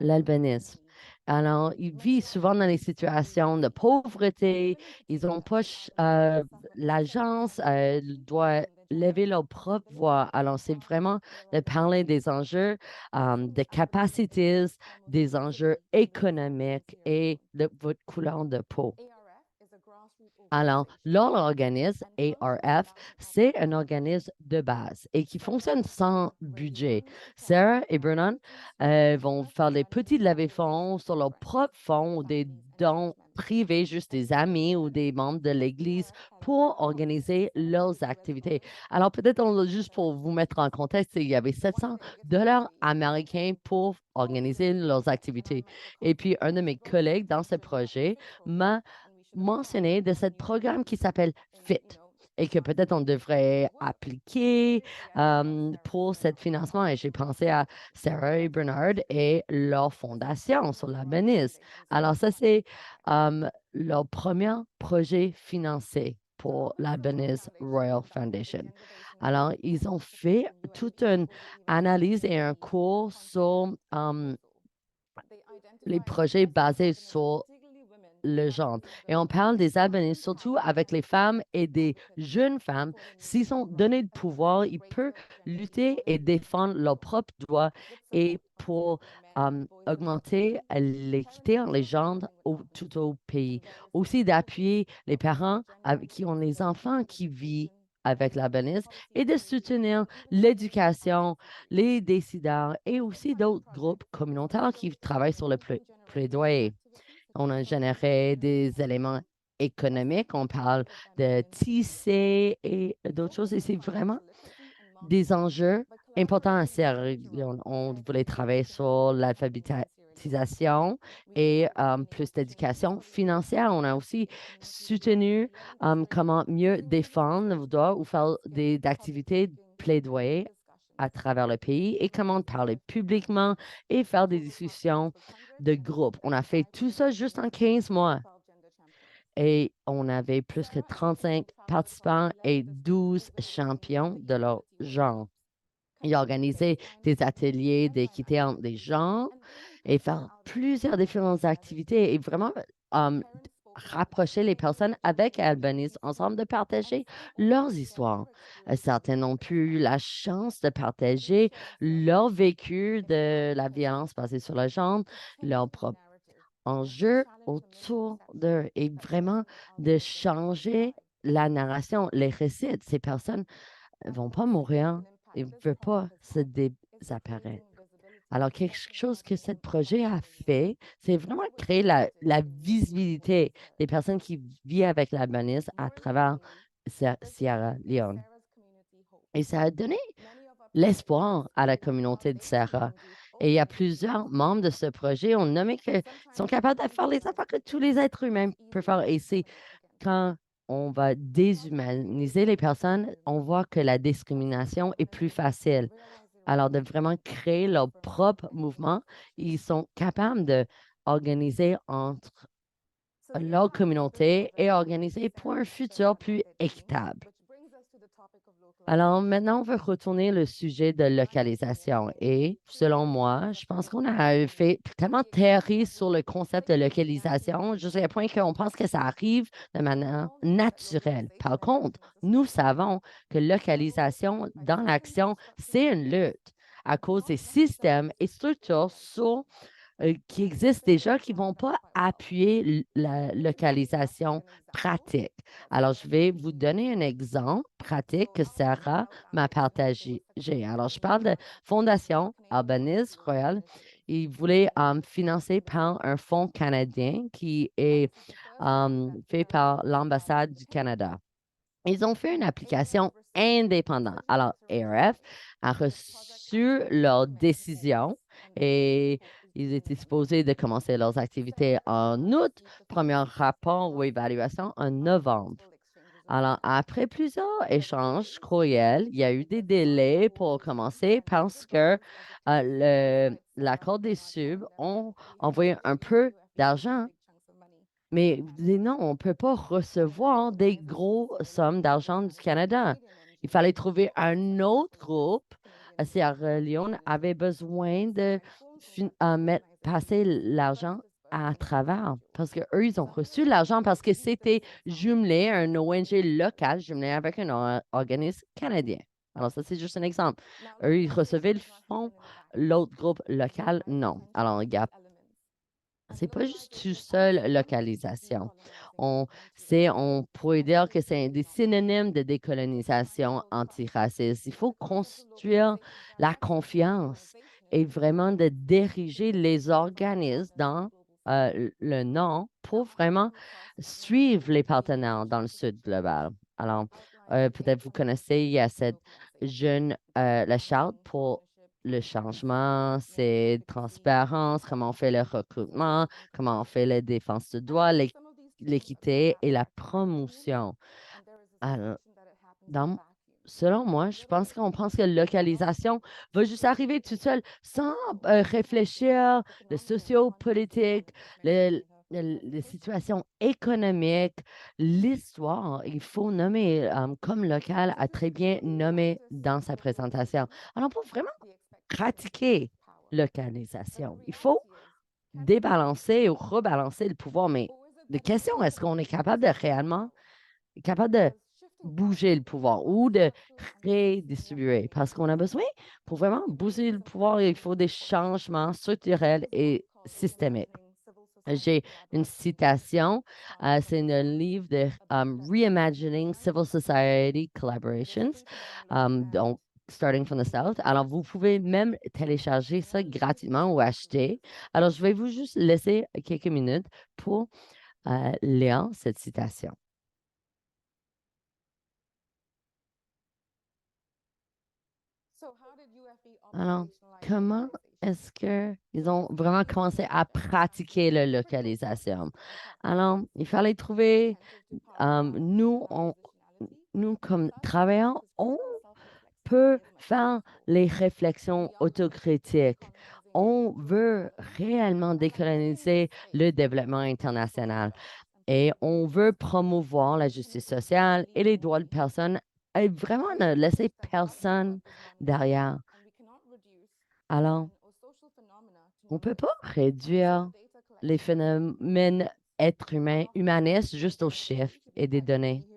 l'albinisme. Alors, ils vivent souvent dans des situations de pauvreté. Ils n'ont pas l'agence doit lever leur propre voix. Alors, c'est vraiment de parler des enjeux de capacités, des enjeux économiques et de votre couleur de peau. Alors, leur organisme, ARF, c'est un organisme de base et qui fonctionne sans budget. Sarah et Bernard vont faire des petits levées-fonds sur leurs propres fonds ou des dons privés, juste des amis ou des membres de l'Église pour organiser leurs activités. Alors, peut-être juste pour vous mettre en contexte, il y avait 700 dollars américains pour organiser leurs activités. Et puis, un de mes collègues dans ce projet m'a mentionné de ce programme qui s'appelle FIT et que peut-être on devrait appliquer pour ce financement. Et j'ai pensé à Sarah et Bernard et leur fondation sur la Venise. Alors, ça, c'est leur premier projet financé pour la Venise Royal Foundation. Alors, ils ont fait toute une analyse et un cours sur les projets basés sur le genre. Et on parle des albinistes, surtout avec les femmes et des jeunes femmes. S'ils sont donnés de pouvoir, ils peuvent lutter et défendre leurs propres droits et pour augmenter l'équité en les genres tout au pays. Aussi d'appuyer les parents qui ont les enfants qui vivent avec l'albinisme et de soutenir l'éducation, les décideurs et aussi d'autres groupes communautaires qui travaillent sur le plaidoyer. On a généré des éléments économiques, on parle de tisser et d'autres choses. Et c'est vraiment des enjeux importants à Sierra Leone. On voulait travailler sur l'alphabétisation et plus d'éducation financière. On a aussi soutenu comment mieux défendre nos droits ou faire des activités de plaidoyer à travers le pays et comment parler publiquement et faire des discussions de groupe. On a fait tout ça juste en 15 mois et on avait plus que 35 participants et 12 champions de leur genre. Ils organisaient des ateliers d'équité entre les genres et faire plusieurs différentes activités et vraiment rapprocher les personnes avec Albanese ensemble, de partager leurs histoires. Certains n'ont plus eu la chance de partager leur vécu de la violence basée sur le genre, leur propre enjeu autour d'eux et vraiment de changer la narration, les récits. Ces personnes ne vont pas mourir, ils ne veulent pas se désapparaître. Alors, quelque chose que ce projet a fait, c'est vraiment créer la visibilité des personnes qui vivent avec l'albinisme à travers Sierra Leone. Et ça a donné l'espoir à la communauté de Sierra. Et il y a plusieurs membres de ce projet, on nommé qu'ils sont capables de faire les affaires que tous les êtres humains peuvent faire. Et c'est quand on va déshumaniser les personnes, on voit que la discrimination est plus facile. Alors, de vraiment créer leur propre mouvement, ils sont capables d'organiser entre leur communauté et organiser pour un futur plus équitable. Alors, maintenant, on veut retourner le sujet de localisation. Et selon moi, je pense qu'on a fait tellement terri sur le concept de localisation jusqu'à point qu'on pense que ça arrive de manière naturelle. Par contre, nous savons que localisation dans l'action, c'est une lutte à cause des systèmes et structures qui existent déjà qui ne vont pas appuyer la localisation pratique. Alors, je vais vous donner un exemple pratique que Sarah m'a partagé. Alors, je parle de Fondation Albanese Royal. Ils voulaient financer par un fonds canadien qui est fait par l'ambassade du Canada. Ils ont fait une application indépendante. Alors, ARF a reçu leur décision et ils étaient supposés de commencer leurs activités en août, premier rapport ou évaluation en novembre. Alors, après plusieurs échanges courriels, il y a eu des délais pour commencer parce que l'accord des subs ont envoyé un peu d'argent, mais vous dites non, on ne peut pas recevoir des gros sommes d'argent du Canada. Il fallait trouver un autre groupe. Sierra Leone avait besoin de passer l'argent à travers parce qu'eux, ils ont reçu l'argent parce que c'était jumelé à un ONG local, jumelé avec un organisme canadien. Alors, ça, c'est juste un exemple. Eux, ils recevaient le fonds, l'autre groupe local, non. Alors, il y a c'est pas juste tout seul localisation. On, on pourrait dire que c'est des synonymes de décolonisation antiraciste. Il faut construire la confiance et vraiment de diriger les organismes dans le nom pour vraiment suivre les partenaires dans le Sud global. Alors, peut-être vous connaissez, il y a cette la charte pour le changement, c'est transparence, comment on fait le recrutement, comment on fait la défense de droit, l'équité et la promotion. Alors, dans- selon moi, je pense qu'on pense que la localisation va juste arriver tout seul sans réfléchir le sociopolitique, les situations économiques, l'histoire. Il faut nommer comme local a très bien nommé dans sa présentation. Alors, pour vraiment pratiquer localisation. Il faut débalancer ou rebalancer le pouvoir, mais la question, est-ce qu'on est capable de réellement, capable de bouger le pouvoir ou de redistribuer? Parce qu'on a besoin, pour vraiment bouger le pouvoir, il faut des changements structurels et systémiques. J'ai une citation, c'est un livre de Reimagining Civil Society Collaborations, donc Starting from the South. Alors, vous pouvez même télécharger ça gratuitement ou acheter. Alors, je vais vous juste laisser quelques minutes pour lire cette citation. Alors, comment est-ce qu'ils ont vraiment commencé à pratiquer la localisation? Alors, il fallait trouver, nous, comme travailleurs, on peut faire les réflexions autocritiques. On veut réellement décoloniser le développement international et on veut promouvoir la justice sociale et les droits de personnes et vraiment ne laisser personne derrière. Alors, on ne peut pas réduire les phénomènes êtres humains, humanistes, juste aux chiffres et des données.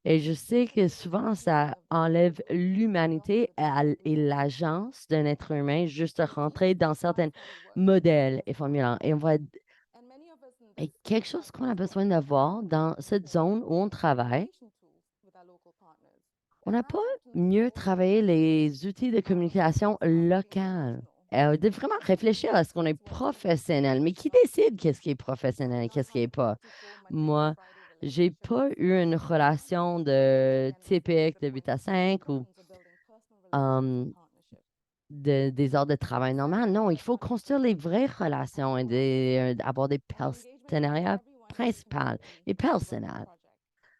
Et je sais que souvent, ça enlève l'humanité et l'agence d'un être humain juste à rentrer dans certains modèles et formules. Et on va et quelque chose qu'on a besoin d'avoir dans cette zone où on travaille. On n'a pas mieux travaillé les outils de communication locale. De vraiment réfléchir à ce qu'on est professionnel. Mais qui décide qu'est-ce qui est professionnel et qu'est-ce qui n'est pas? Moi, j'ai pas eu une relation de typique de 8 à 5 ou des heures de travail normales. Non, il faut construire les vraies relations et avoir des partenariats principaux et personnels.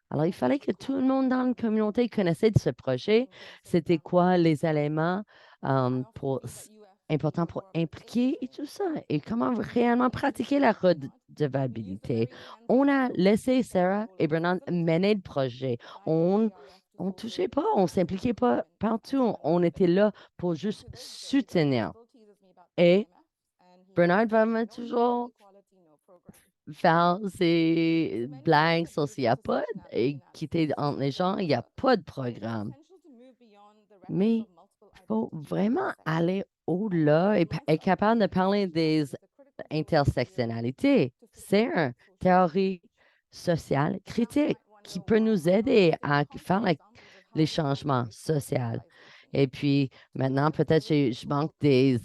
Alors, il fallait que tout le monde dans la communauté connaissait de ce projet. C'était quoi les éléments importants pour impliquer et tout ça, et comment réellement pratiquer la redevabilité. On a laissé Sarah et Bernard mener le projet. On ne touchait pas, on ne s'impliquait pas partout. On était là pour juste soutenir. Et Bernard va me toujours faire ses blagues sur s'il n'y a pas d'équité entre les gens, il n'y a pas de programme. Mais il faut vraiment aller au-delà et être capable de parler des intersectionnalités. C'est une théorie sociale critique qui peut nous aider à faire les changements sociaux. Et puis maintenant, peut-être je manque des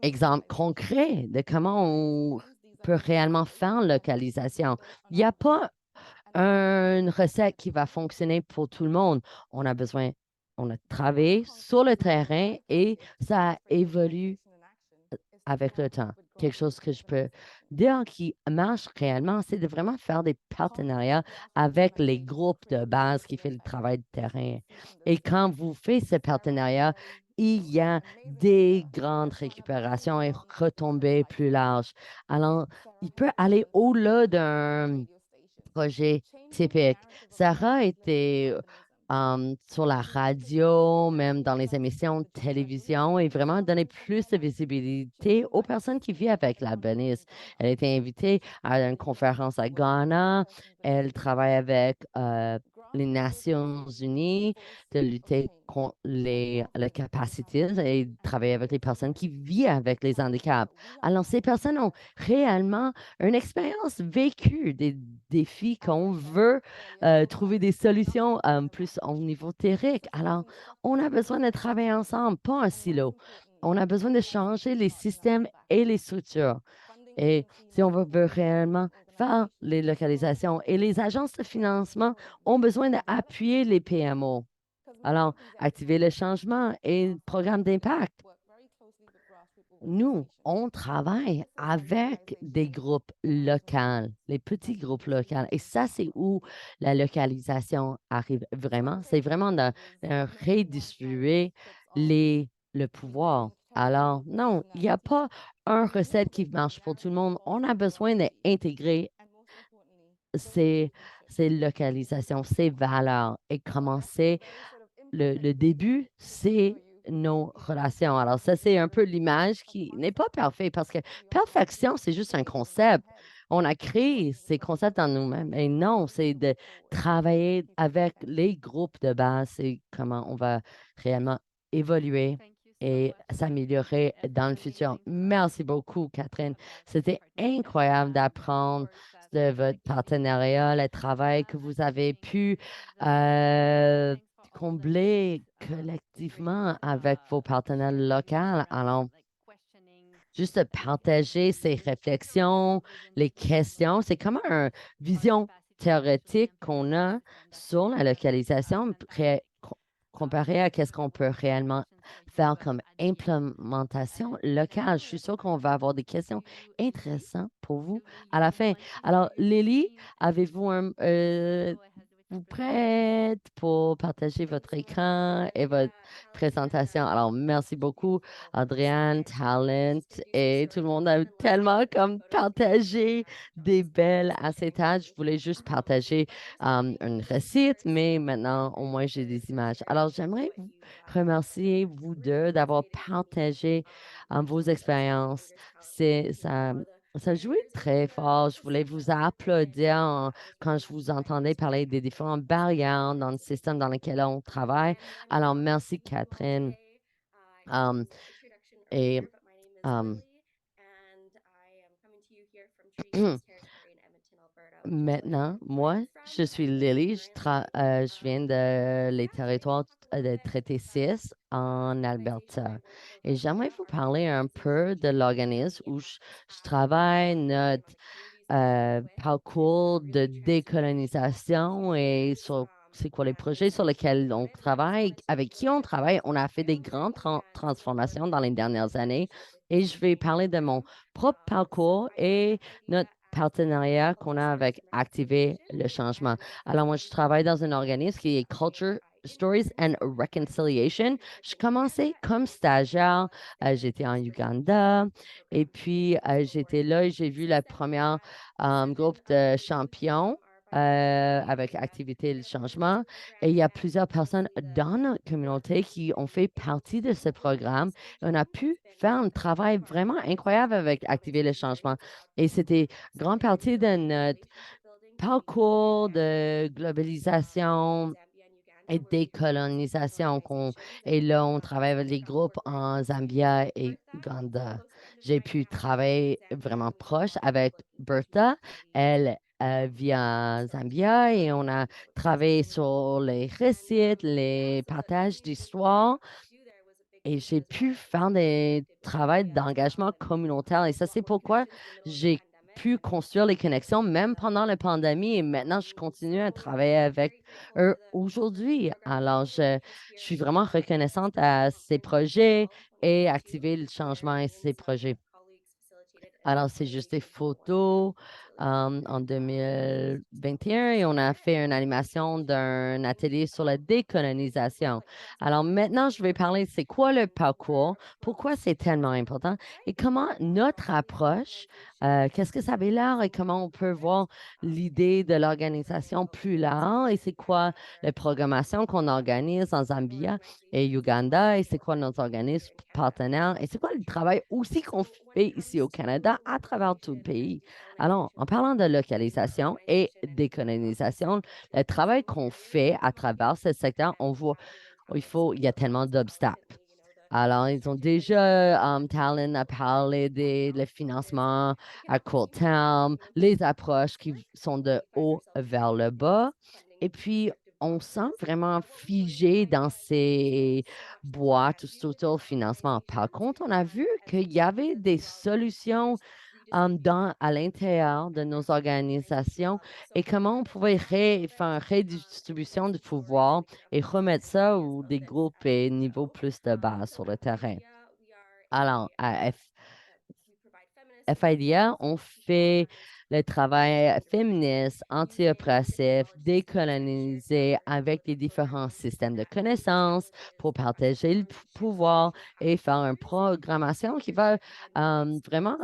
exemples concrets de comment on peut réellement faire localisation. Il n'y a pas une recette qui va fonctionner pour tout le monde. On a besoin, on a travaillé sur le terrain et ça évolue avec le temps. Quelque chose que je peux dire qui marche réellement, c'est de vraiment faire des partenariats avec les groupes de base qui font le travail de terrain. Et quand vous faites ce partenariat, il y a des grandes récupérations et retombées plus larges. Alors, il peut aller au-delà d'un projet typique. Sarah était sur la radio, même dans les émissions de télévision, et vraiment donner plus de visibilité aux personnes qui vivent avec l'albinisme. Elle a été invitée à une conférence à Ghana. Elle travaille avec les Nations Unies de lutter contre le capacitisme et de travailler avec les personnes qui vivent avec les handicaps. Alors, ces personnes ont réellement une expérience vécue des défis qu'on veut trouver des solutions plus au niveau théorique. Alors, on a besoin de travailler ensemble, pas en silo. On a besoin de changer les systèmes et les structures. Et si on veut réellement faire les localisations et les agences de financement ont besoin d'appuyer les PMO. Alors, activer le changement et le programme d'impact. Nous, on travaille avec des groupes locaux, les petits groupes locaux. Et ça, c'est où la localisation arrive vraiment. C'est vraiment de redistribuer le pouvoir. Alors, non, il n'y a pas une recette qui marche pour tout le monde. On a besoin d'intégrer ces, ces localisations, ces valeurs et commencer le début, c'est nos relations. Alors, ça, c'est un peu l'image qui n'est pas parfaite parce que perfection, c'est juste un concept. On a créé ces concepts en nous-mêmes. Et non, c'est de travailler avec les groupes de base. C'est comment on va réellement évoluer et s'améliorer dans le futur. Merci beaucoup, Catherine. C'était incroyable d'apprendre de votre partenariat, le travail que vous avez pu combler collectivement avec vos partenaires locaux. Alors, juste de partager ces réflexions, les questions, c'est comme une vision théorique qu'on a sur la localisation comparé à qu'est-ce qu'on peut réellement faire comme implémentation locale. Je suis sûre qu'on va avoir des questions intéressantes pour vous à la fin. Alors, Lily, avez-vous vous prête pour partager votre écran et votre présentation? Alors, merci beaucoup, Adrienne, Talent, et tout le monde a tellement comme partagé des belles acétates. Je voulais juste partager une recette, mais maintenant, au moins, j'ai des images. Alors, j'aimerais vous remercier, vous deux, d'avoir partagé vos expériences. Ça jouait très fort. Je voulais vous applaudir quand je vous entendais parler des différentes barrières dans le système dans lequel on travaille. Alors, merci, Catherine. Um, et um, Maintenant, moi, je suis Lily. Je viens les territoires de Traité 6 en Alberta. Et j'aimerais vous parler un peu de l'organisme où je travaille, notre parcours de décolonisation et sur c'est quoi les projets sur lesquels on travaille, avec qui on travaille. On a fait des grandes transformations dans les dernières années et je vais parler de mon propre parcours et notre partenariat qu'on a avec Activer le changement. Alors, moi, je travaille dans un organisme qui est Culture Stories and Reconciliation. Je commençais comme stagiaire. J'étais en Uganda et puis j'étais là et j'ai vu la première groupe de champions avec Activité le changement. Et il y a plusieurs personnes dans notre communauté qui ont fait partie de ce programme. On a pu faire un travail vraiment incroyable avec Activer le changement. Et c'était grande partie de notre parcours de globalisation et décolonisation. Et là, on travaille avec les groupes en Zambia et Ouganda. J'ai pu travailler vraiment proche avec Bertha. Elle vit en Zambia et on a travaillé sur les récits, les partages d'histoires. Et j'ai pu faire des travaux d'engagement communautaire. Et ça, c'est pourquoi j'ai pu construire les connexions même pendant la pandémie. Et maintenant, je continue à travailler avec eux aujourd'hui. Alors, je suis vraiment reconnaissante à ces projets et activer le changement et ces projets. Alors, c'est juste des photos en 2021 et on a fait une animation d'un atelier sur la décolonisation. Alors maintenant, je vais parler, c'est quoi le parcours, pourquoi c'est tellement important et comment notre approche, qu'est-ce que ça avait l'air et comment on peut voir l'idée de l'organisation plus large et c'est quoi la programmation qu'on organise en Zambia et Uganda et c'est quoi nos organismes partenaires et c'est quoi le travail aussi qu'on fait ici au Canada à travers tout le pays. Alors, en parlant de localisation et décolonisation, le travail qu'on fait à travers ce secteur, on voit, il y a tellement d'obstacles. Alors, ils ont déjà, Talon a parlé des le financement à court terme, les approches qui sont de haut vers le bas. Et puis, on sent vraiment figé dans ces boîtes ou structures de financement. Par contre, on a vu qu'il y avait des solutions à l'intérieur de nos organisations et comment on pouvait faire une redistribution de pouvoir et remettre ça aux des groupes et niveaux plus de base sur le terrain. Alors, à FIDA, on fait le travail féministe, anti-oppressif, décolonisé avec les différents systèmes de connaissances pour partager le pouvoir et faire une programmation qui va vraiment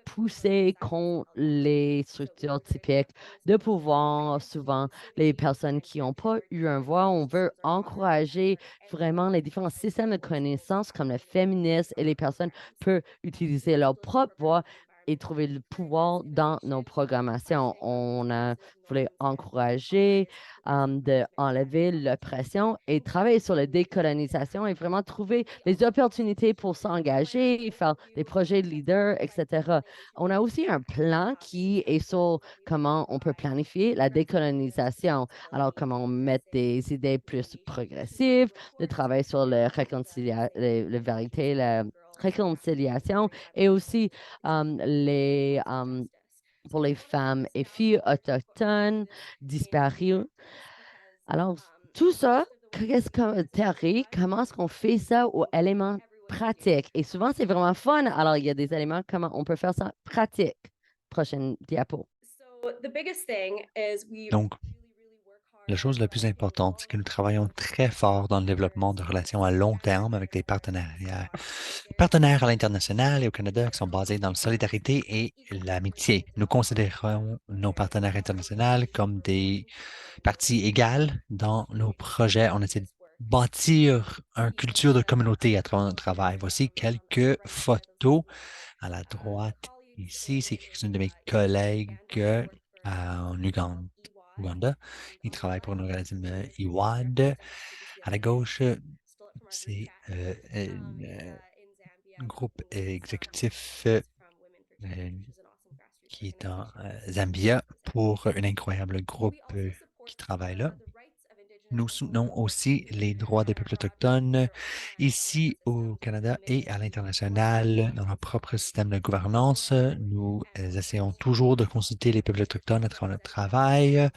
pousser contre les structures typiques de pouvoir. Souvent, les personnes qui n'ont pas eu un voix, on veut encourager vraiment les différents systèmes de connaissances comme le féminisme et les personnes peuvent utiliser leur propre voix et trouver le pouvoir dans nos programmations. On a voulu encourager d'enlever l'oppression et travailler sur la décolonisation et vraiment trouver les opportunités pour s'engager, faire des projets de leader, etc. On a aussi un plan qui est sur comment on peut planifier la décolonisation. Alors, comment mettre des idées plus progressives, de travailler sur la vérité, la réconciliation et aussi pour les femmes et filles autochtones disparues. Alors, tout ça, Terry, comment est-ce qu'on fait ça aux éléments pratiques? Et souvent, c'est vraiment fun. Alors, il y a des éléments, comment on peut faire ça pratique. Prochaine diapo. Donc, la chose la plus importante, c'est que nous travaillons très fort dans le développement de relations à long terme avec des partenaires à l'international et au Canada qui sont basés dans la solidarité et l'amitié. Nous considérons nos partenaires internationaux comme des parties égales dans nos projets. On essaie de bâtir une culture de communauté à travers notre travail. Voici quelques photos à la droite. Ici, c'est quelques-unes de mes collègues en Ouganda. Ils travaillent pour un organisme IWAD. À la gauche, c'est un groupe exécutif qui est en Zambia pour un incroyable groupe qui travaille là. Nous soutenons aussi les droits des peuples autochtones ici au Canada et à l'international dans notre propre système de gouvernance. Nous essayons toujours de consulter les peuples autochtones à travers notre travail,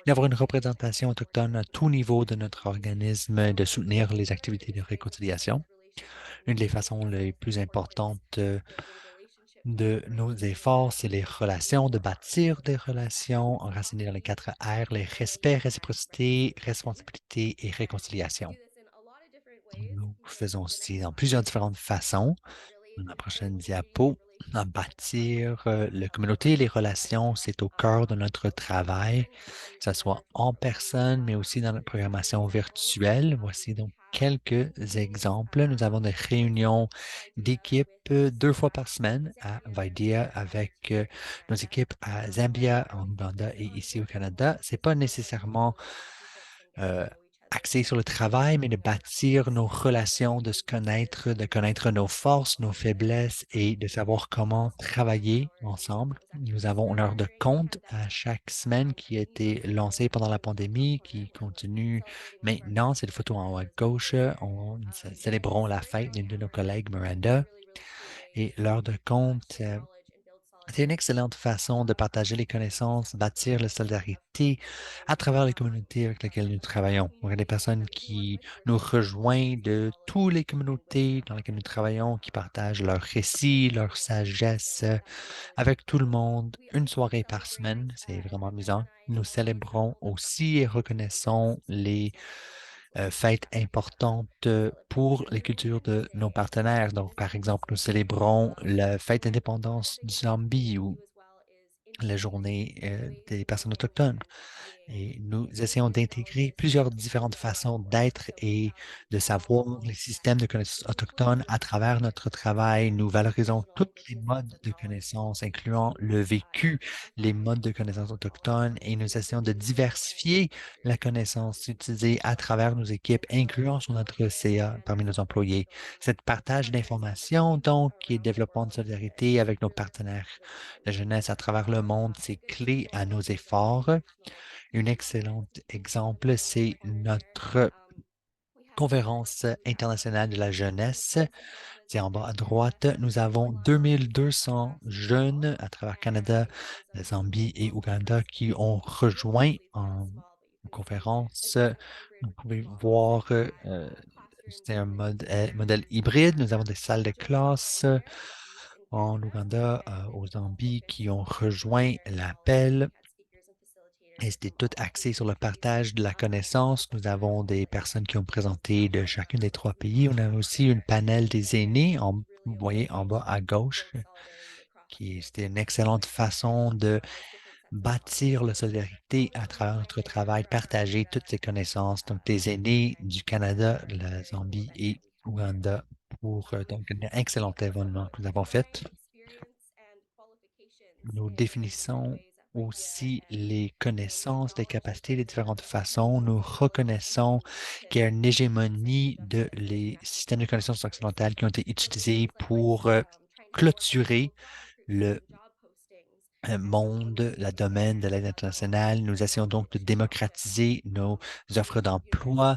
d'avoir une représentation autochtone à tout niveau de notre organisme, de soutenir les activités de réconciliation. Une des façons les plus importantes de nos efforts, c'est les relations, de bâtir des relations enracinées dans les 4 R, les respect, réciprocité, responsabilité et réconciliation. Nous faisons ceci dans plusieurs différentes façons. Dans la prochaine diapo, à bâtir la communauté, les relations, c'est au cœur de notre travail, que ce soit en personne, mais aussi dans notre programmation virtuelle. Voici donc quelques exemples. Nous avons des réunions d'équipe 2 fois par semaine à Vaidia avec nos équipes à Zambia, en Ouganda et ici au Canada. Ce n'est pas nécessairement axé sur le travail, mais de bâtir nos relations, de se connaître, de connaître nos forces, nos faiblesses et de savoir comment travailler ensemble. Nous avons une heure de compte à chaque semaine qui a été lancée pendant la pandémie, qui continue maintenant. C'est la photo en haut à gauche. Célébrons la fête d'une de nos collègues, Miranda. Et l'heure de compte, c'est une excellente façon de partager les connaissances, bâtir la solidarité à travers les communautés avec lesquelles nous travaillons. On a des personnes qui nous rejoignent de toutes les communautés dans lesquelles nous travaillons, qui partagent leurs récits, leur sagesse avec tout le monde, une soirée par semaine. C'est vraiment amusant. Nous célébrons aussi et reconnaissons les fêtes importantes pour les cultures de nos partenaires. Donc, par exemple, nous célébrons la fête d'indépendance du Zambie ou la journée des personnes autochtones. Et nous essayons d'intégrer plusieurs différentes façons d'être et de savoir les systèmes de connaissances autochtones à travers notre travail. Nous valorisons tous les modes de connaissances, incluant le vécu, les modes de connaissances autochtones, et nous essayons de diversifier la connaissance utilisée à travers nos équipes, incluant sur notre CA parmi nos employés. Cet partage d'informations, donc, et développement de solidarité avec nos partenaires de jeunesse à travers le monde, c'est clé à nos efforts. Un excellent exemple, c'est notre conférence internationale de la jeunesse. C'est en bas à droite. Nous avons 2200 jeunes à travers Canada, la Zambie et Ouganda qui ont rejoint en conférence. Vous pouvez voir, c'est un modèle hybride. Nous avons des salles de classe en Ouganda, au Zambie qui ont rejoint l'appel. Et c'était tout axé sur le partage de la connaissance. Nous avons des personnes qui ont présenté de chacun des 3 pays. On a aussi une panel des aînés, vous voyez en bas à gauche, c'était une excellente façon de bâtir la solidarité à travers notre travail, partager toutes ces connaissances. Donc, des aînés du Canada, la Zambie et Ouganda pour donc un excellent événement que nous avons fait. Nous définissons aussi les connaissances, les capacités, les différentes façons. Nous reconnaissons qu'il y a une hégémonie de les systèmes de connaissances occidentales qui ont été utilisés pour clôturer le monde, la domaine de l'aide internationale. Nous essayons donc de démocratiser nos offres d'emploi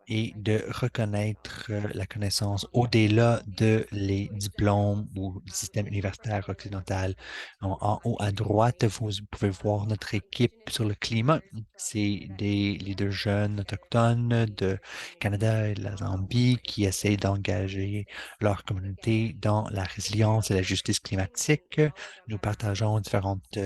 et de reconnaître la connaissance au-delà de les diplômes ou le système universitaire occidental. En haut à droite, vous pouvez voir notre équipe sur le climat. C'est des leaders jeunes autochtones de Canada et de la Zambie qui essayent d'engager leur communauté dans la résilience et la justice climatique. Nous partageons différentes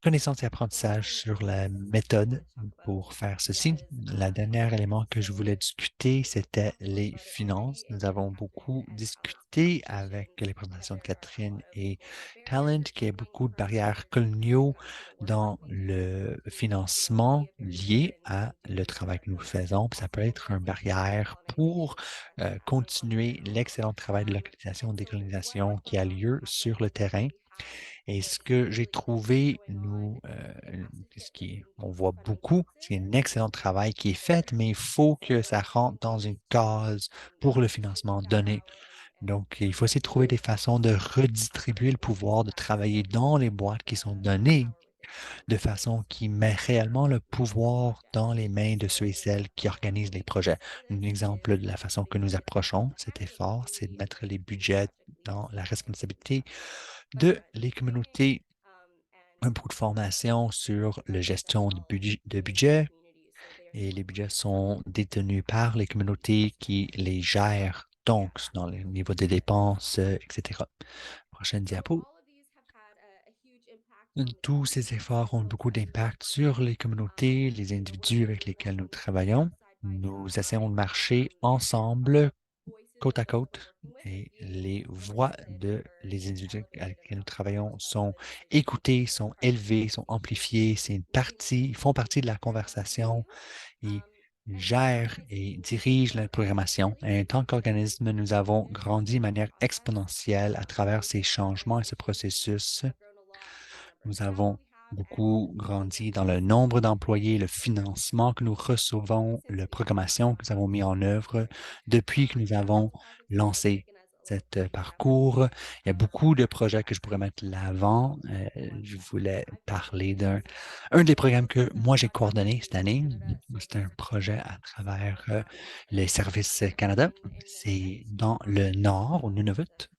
connaissances et apprentissages sur la méthode pour faire ceci. Le dernier élément que je voulais discuter, c'était les finances. Nous avons beaucoup discuté avec les présentations de Catherine et Talent, qu'il y a beaucoup de barrières coloniaux dans le financement lié à le travail que nous faisons. Ça peut être une barrière pour continuer l'excellent travail de localisation, décolonisation qui a lieu sur le terrain. Et ce que j'ai trouvé, on voit beaucoup, c'est un excellent travail qui est fait, mais il faut que ça rentre dans une case pour le financement donné. Donc, il faut essayer de trouver des façons de redistribuer le pouvoir, de travailler dans les boîtes qui sont données de façon qui met réellement le pouvoir dans les mains de ceux et celles qui organisent les projets. Un exemple de la façon que nous approchons cet effort, c'est de mettre les budgets dans la responsabilité de les communautés, un peu de formation sur la gestion de budget et les budgets sont détenus par les communautés qui les gèrent, donc dans le niveau des dépenses, etc. Prochaine diapo. Tous ces efforts ont beaucoup d'impact sur les communautés, les individus avec lesquels nous travaillons. Nous essayons de marcher ensemble, côte à côte, et les voix de les individus avec lesquels nous travaillons sont écoutées, sont élevées, sont amplifiées. C'est une partie, ils font partie de la conversation et gèrent et dirigent la programmation. Et en tant qu'organisme, nous avons grandi de manière exponentielle à travers ces changements et ce processus. Nous avons beaucoup grandi dans le nombre d'employés, le financement que nous recevons, la programmation que nous avons mis en œuvre depuis que nous avons lancé cet parcours. Il y a beaucoup de projets que je pourrais mettre l'avant. Je voulais parler un des programmes que moi j'ai coordonné cette année. C'est un projet à travers les Services Canada. C'est dans le nord, au Nunavut.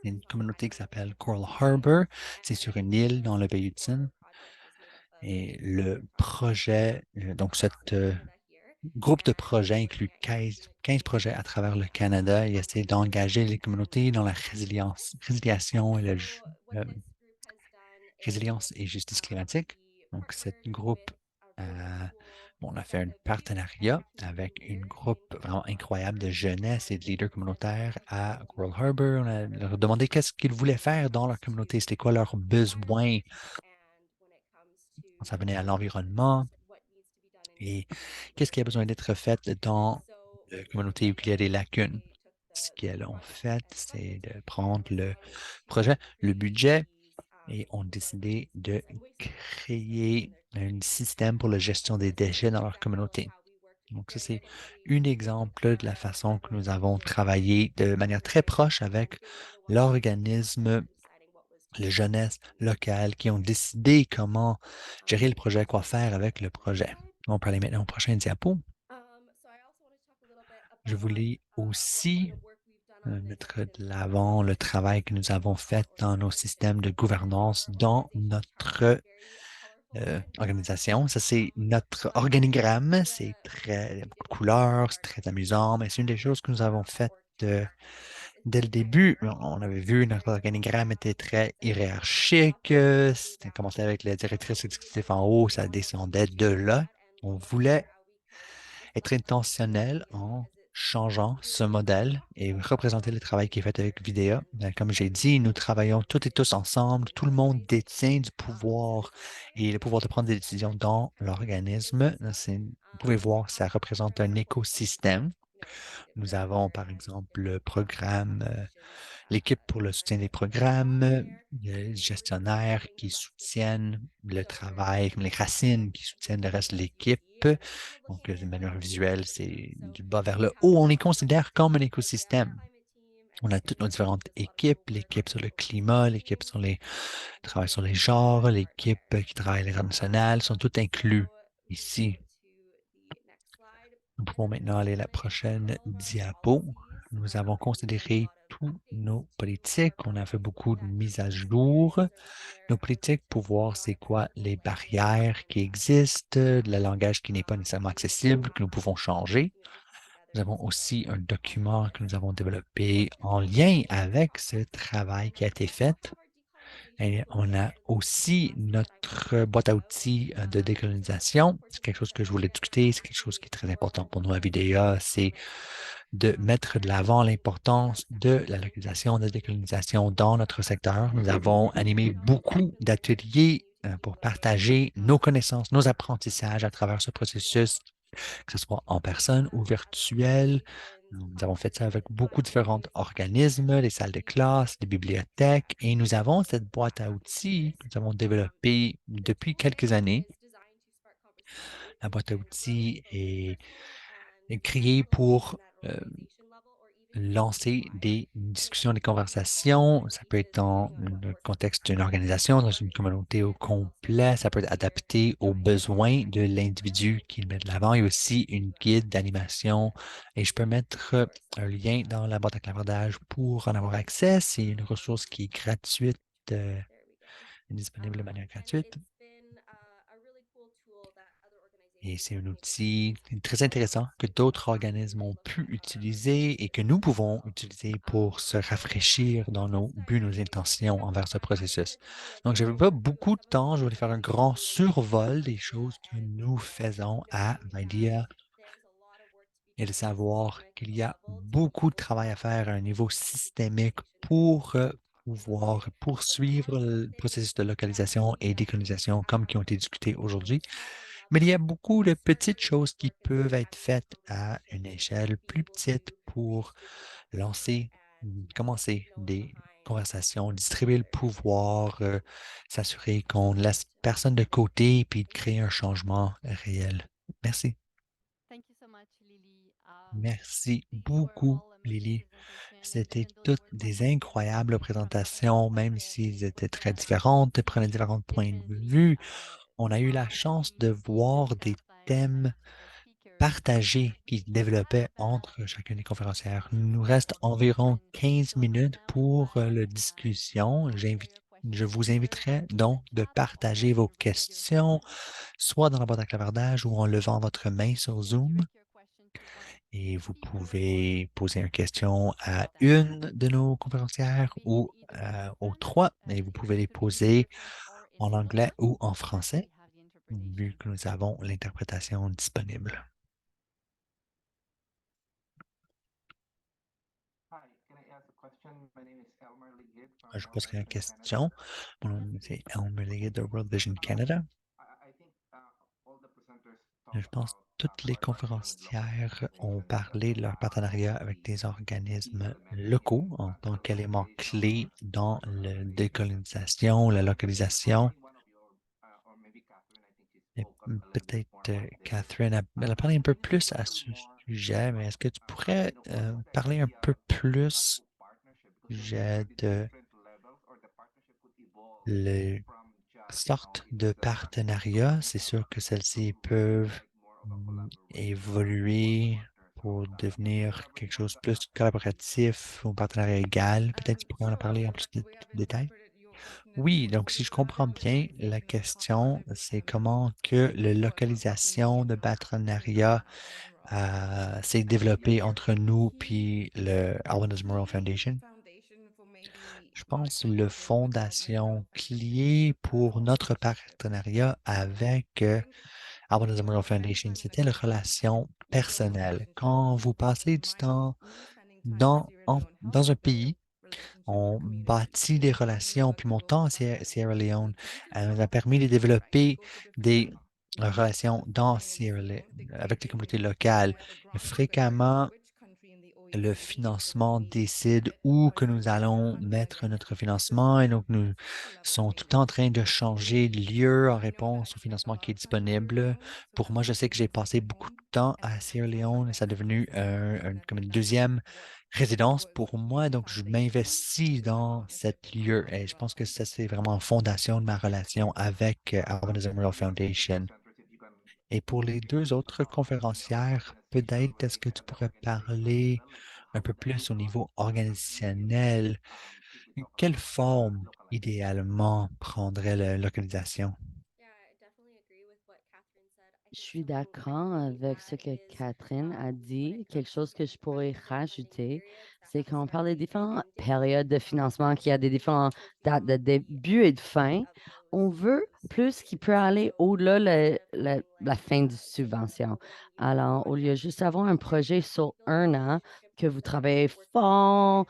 Il y a une communauté qui s'appelle Coral Harbor. C'est sur une île dans le baie Hudson. Et le projet, donc ce groupe de projets inclut 15 projets à travers le Canada. Il essaie d'engager les communautés dans la résiliation et résilience et justice climatique. Donc, ce groupe on a fait un partenariat avec une groupe vraiment incroyable de jeunesse et de leaders communautaires à Coral Harbor. On leur demandé qu'est-ce qu'ils voulaient faire dans leur communauté, c'était quoi leurs besoins. quand ça venait à l'environnement et qu'est-ce qui a besoin d'être fait dans la communauté où il y a des lacunes. Ce qu'elles ont fait, c'est de prendre le projet, le budget, et ont décidé de créer un système pour la gestion des déchets dans leur communauté. Donc, ça, c'est un exemple de la façon que nous avons travaillé de manière très proche avec l'organisme, les jeunesses locales qui ont décidé comment gérer le projet, quoi faire avec le projet. On peut aller maintenant au prochain diapo. Je voulais aussi mettre de l'avant le travail que nous avons fait dans nos systèmes de gouvernance dans notre organisation. Ça, c'est notre organigramme. C'est très, il y a beaucoup de couleurs, c'est très amusant, mais c'est une des choses que nous avons faites dès le début. On avait vu notre organigramme était très hiérarchique. C'était commencé avec la directrice exécutive en haut, ça descendait de là. On voulait être intentionnel en changeant ce modèle et représenter le travail qui est fait avec Vidéa. Comme j'ai dit, nous travaillons toutes et tous ensemble. Tout le monde détient du pouvoir et le pouvoir de prendre des décisions dans l'organisme. Vous pouvez voir, ça représente un écosystème. Nous avons, par exemple, le programme, l'équipe pour le soutien des programmes, les gestionnaires qui soutiennent le travail, les racines qui soutiennent le reste de l'équipe. Donc, de manière visuelle, c'est du bas vers le haut. On les considère comme un écosystème. On a toutes nos différentes équipes, l'équipe sur le climat, l'équipe sur les travail sur les genres, l'équipe qui travaille à l'international, sont toutes inclus ici. Nous pouvons maintenant aller à la prochaine diapo. Nous avons considéré tous nos politiques. On a fait beaucoup de mises à jour. Nos politiques pour voir c'est quoi les barrières qui existent, le langage qui n'est pas nécessairement accessible, que nous pouvons changer. Nous avons aussi un document que nous avons développé en lien avec ce travail qui a été fait. Et on a aussi notre boîte à outils de décolonisation. C'est quelque chose que je voulais discuter. C'est quelque chose qui est très important pour nous à Vidéa. C'est de mettre de l'avant l'importance de la localisation, de la décolonisation dans notre secteur. Nous avons animé beaucoup d'ateliers pour partager nos connaissances, nos apprentissages à travers ce processus, que ce soit en personne ou virtuel. Nous avons fait ça avec beaucoup de différents organismes, les salles de classe, les bibliothèques, et nous avons cette boîte à outils que nous avons développée depuis quelques années. La boîte à outils est créée pour lancer des discussions, des conversations. Ça peut être dans le contexte d'une organisation, dans une communauté au complet. Ça peut être adapté aux besoins de l'individu qui le met de l'avant. Il y a aussi une guide d'animation et je peux mettre un lien dans la boîte à clavardage pour en avoir accès. C'est une ressource qui est gratuite, disponible de manière gratuite. Et c'est un outil très intéressant que d'autres organismes ont pu utiliser et que nous pouvons utiliser pour se rafraîchir dans nos buts, nos intentions envers ce processus. Donc, je n'avais pas beaucoup de temps. Je voulais faire un grand survol des choses que nous faisons à Videa et de savoir qu'il y a beaucoup de travail à faire à un niveau systémique pour pouvoir poursuivre le processus de localisation et décolonisation comme qui ont été discutés aujourd'hui. Mais il y a beaucoup de petites choses qui peuvent être faites à une échelle plus petite pour commencer des conversations, distribuer le pouvoir, s'assurer qu'on ne laisse personne de côté, puis de créer un changement réel. Merci. Merci beaucoup, Lily. C'était toutes des incroyables présentations, même s'ils étaient très différentes, prenaient différents points de vue. On a eu la chance de voir des thèmes partagés qui se développaient entre chacune des conférencières. Il nous reste environ 15 minutes pour la discussion. Je vous inviterai donc de partager vos questions, soit dans la boîte à clavardage ou en levant votre main sur Zoom. Et vous pouvez poser une question à une de nos conférencières ou aux trois, et vous pouvez les poser en anglais ou en français, vu que nous avons l'interprétation disponible. Je poserai une question. Mon nom, c'est Elmer Liggett de World Vision Canada. Je pense que toutes les conférencières ont parlé de leur partenariat avec des organismes locaux en tant qu'éléments clés dans la décolonisation, la localisation. Et peut-être Catherine, elle a parlé un peu plus à ce sujet, mais est-ce que tu pourrais parler un peu plus au sujet de les sortes de partenariats? C'est sûr que celles-ci peuvent évoluer pour devenir quelque chose de plus collaboratif ou partenariat égal. Peut-être tu pourrais en parler en plus de détails. Oui, donc si je comprends bien, la question, c'est comment que la localisation de partenariat s'est développée entre nous puis le Albanese Memorial Foundation. Je pense que la fondation clé pour notre partenariat avec Albanese Memorial Foundation, c'était la relation personnelle. Quand vous passez du temps dans un pays, on bâtit des relations. Puis mon temps à Sierra Leone nous a permis de développer des relations avec les communautés locales. Fréquemment, le financement décide où que nous allons mettre notre financement et donc nous sommes tout le temps en train de changer de lieu en réponse au financement qui est disponible. Pour moi, je sais que j'ai passé beaucoup de temps à Sierra Leone et ça est devenu comme une deuxième résidence pour moi, donc je m'investis dans cet lieu et je pense que ça, c'est vraiment la fondation de ma relation avec Albanese Memorial Foundation. Et pour les deux autres conférencières, peut-être est-ce que tu pourrais parler un peu plus au niveau organisationnel? Quelle forme idéalement prendrait la localisation? Je suis d'accord avec ce que Catherine a dit. Quelque chose que je pourrais rajouter, c'est qu'on parle des différentes périodes de financement, qu'il y a des différentes dates de début et de fin. On veut plus qui peut aller au-delà de la fin du subvention. Alors, au lieu juste d'avoir un projet sur un an, que vous travaillez fort,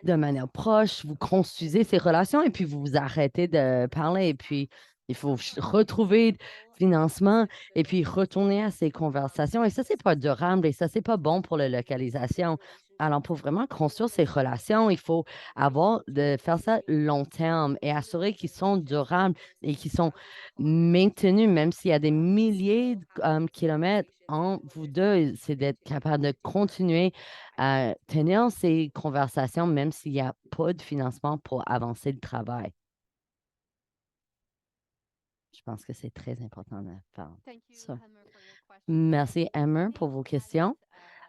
de manière proche, vous construisez ces relations et puis vous vous arrêtez de parler. Et puis, il faut retrouver financement et puis retourner à ces conversations. Et ça, c'est pas durable et ça, c'est pas bon pour la localisation. Alors, pour vraiment construire ces relations, il faut avoir de faire ça long terme et assurer qu'ils sont durables et qu'ils sont maintenus, même s'il y a des milliers de kilomètres entre vous deux. C'est d'être capable de continuer à tenir ces conversations, même s'il n'y a pas de financement pour avancer le travail. Je pense que c'est très important de faire ça. Merci, Emma, pour vos questions.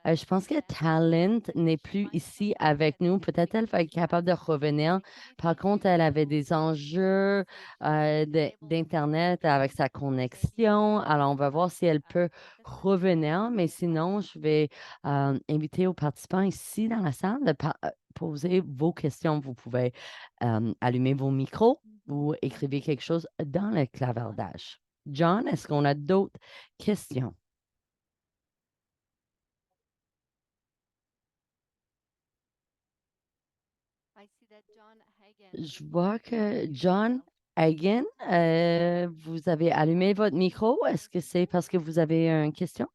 Je pense que Talent n'est plus ici avec nous. Peut-être elle va être capable de revenir. Par contre, elle avait des enjeux d'Internet avec sa connexion. Alors, on va voir si elle peut revenir. Mais sinon, je vais inviter aux participants ici dans la salle de poser vos questions. Vous pouvez allumer vos micros ou écrivez quelque chose dans le clavardage. John, est-ce qu'on a d'autres questions? Je vois que John Hagen, vous avez allumé votre micro. Est-ce que c'est parce que vous avez une question?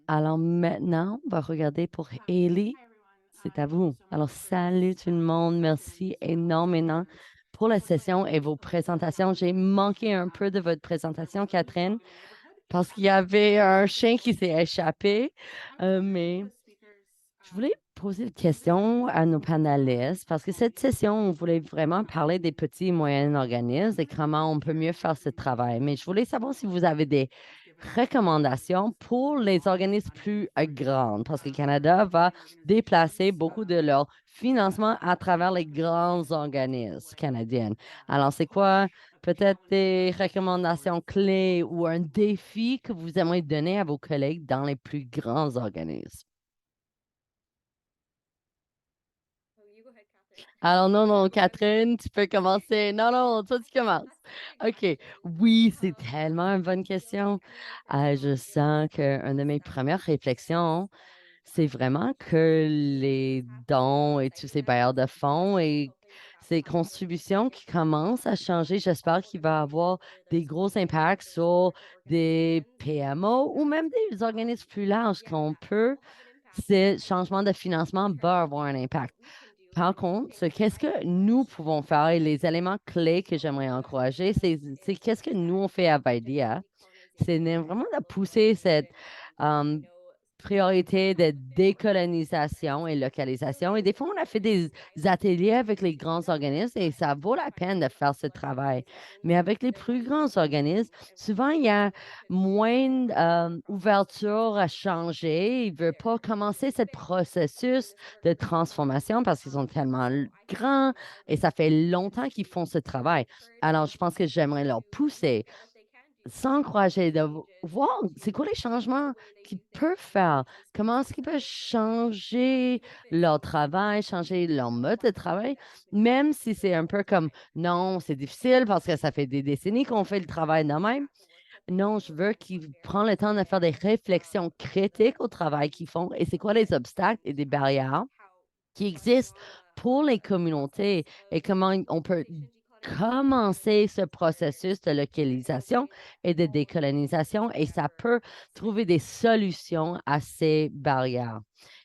Alors maintenant, on va regarder pour Haley. C'est à vous. Alors, salut tout le monde. Merci énormément pour la session et vos présentations. J'ai manqué un peu de votre présentation, Catherine, parce qu'il y avait un chien qui s'est échappé, mais je voulais poser une question à nos panélistes parce que cette session, on voulait vraiment parler des petits et moyens organismes et comment on peut mieux faire ce travail. Mais je voulais savoir si vous avez des recommandations pour les organismes plus grands parce que le Canada va déplacer beaucoup de leur financement à travers les grands organismes canadiens. Alors, c'est quoi peut-être des recommandations clés ou un défi que vous aimeriez donner à vos collègues dans les plus grands organismes? Alors, non, non, Catherine, tu peux commencer. Non, non, toi, tu commences. OK. Oui, c'est tellement une bonne question. Je sens qu'une de mes premières réflexions, c'est vraiment que les dons et tous ces bailleurs de fonds et ces contributions qui commencent à changer, j'espère qu'il va avoir des gros impacts sur des PMO ou même des organismes plus larges qu'on peut. Ces changements de financement va avoir un impact. Par contre, qu'est-ce que nous pouvons faire et les éléments clés que j'aimerais encourager, c'est qu'est-ce que nous on fait à Vidia, c'est vraiment de pousser cette euh, priorité de décolonisation et localisation. Et des fois, on a fait des ateliers avec les grands organismes et ça vaut la peine de faire ce travail. Mais avec les plus grands organismes, souvent, il y a moins d'ouverture à changer. Ils ne veulent pas commencer ce processus de transformation parce qu'ils sont tellement grands et ça fait longtemps qu'ils font ce travail. Alors, je pense que j'aimerais leur pousser s'encourager de voir c'est quoi les changements qu'ils peuvent faire, comment est-ce qu'ils peuvent changer leur travail, changer leur mode de travail, même si c'est un peu comme non, c'est difficile parce que ça fait des décennies qu'on fait le travail de même. Non, je veux qu'ils prennent le temps de faire des réflexions critiques au travail qu'ils font et c'est quoi les obstacles et des barrières qui existent pour les communautés et comment on peut commencer ce processus de localisation et de décolonisation et ça peut trouver des solutions à ces barrières.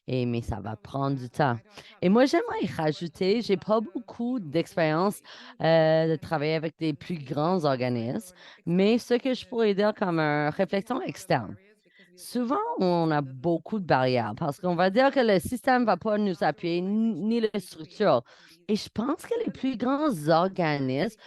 Mais ça va prendre du temps. Et moi, j'aimerais rajouter, j'ai pas beaucoup d'expérience de travailler avec des plus grands organismes, mais ce que je pourrais dire comme une réflexion externe. Souvent, on a beaucoup de barrières parce qu'on va dire que le système ne va pas nous appuyer, ni la structure. Et je pense que les plus grands organismes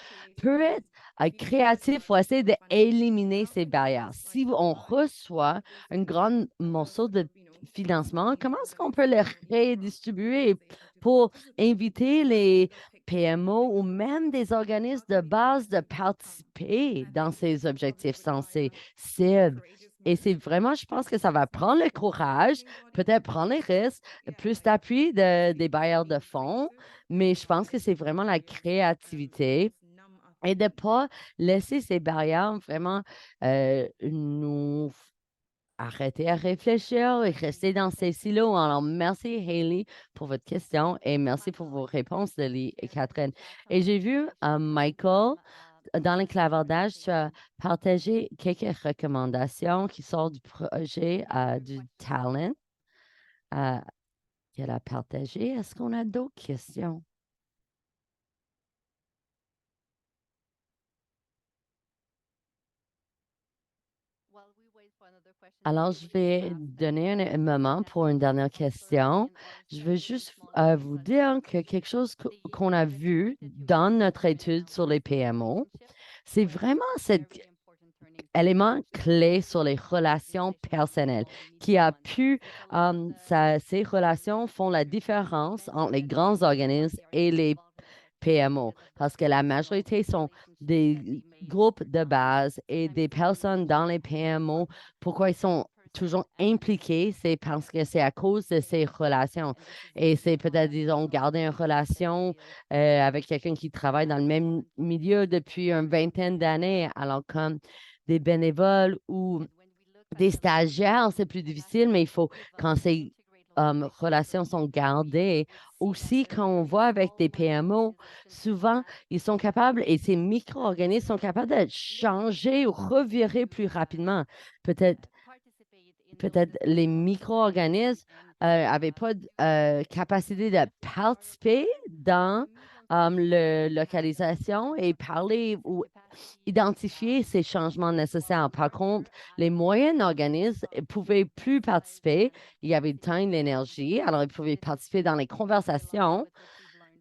peuvent être créatifs pour essayer d'éliminer ces barrières. Si on reçoit un grand morceau de financement, comment est-ce qu'on peut le redistribuer pour inviter les PMO ou même des organismes de base de participer dans ces objectifs censés cibles? Et c'est vraiment, je pense que ça va prendre le courage, peut-être prendre les risques, plus d'appui des bailleurs de fonds, mais je pense que c'est vraiment la créativité et de ne pas laisser ces barrières vraiment nous arrêter à réfléchir et rester dans ces silos. Alors, merci Hailey pour votre question et merci pour vos réponses, Lily et Catherine. Et j'ai vu Michael dans le clavardage, tu as partagé quelques recommandations qui sortent du projet du Talent euh, qu'elle a partagé. Est-ce qu'on a d'autres questions? Alors, je vais donner un moment pour une dernière question. Je veux juste vous dire que quelque chose qu'on a vu dans notre étude sur les PMO, c'est vraiment cet élément clé sur les relations personnelles qui a pu, ces relations font la différence entre les grands organismes et les PMO parce que la majorité sont des groupes de base et des personnes dans les PMO. Pourquoi ils sont toujours impliqués, c'est parce que c'est à cause de ces relations. Et c'est peut-être, disons, garder une relation avec quelqu'un qui travaille dans le même milieu depuis une vingtaine d'années, alors comme des bénévoles ou des stagiaires, c'est plus difficile, mais il faut, quand ces relations sont gardées, aussi quand on voit avec des PMO, souvent, ils sont capables, et ces micro-organismes sont capables de changer ou revirer plus rapidement. Peut-être peut-être les micro-organismes n'avaient pas de capacité de participer dans la localisation et parler ou identifier ces changements nécessaires. Par contre, les moyens organismes ne pouvaient plus participer. Il y avait le temps et l'énergie, alors ils pouvaient participer dans les conversations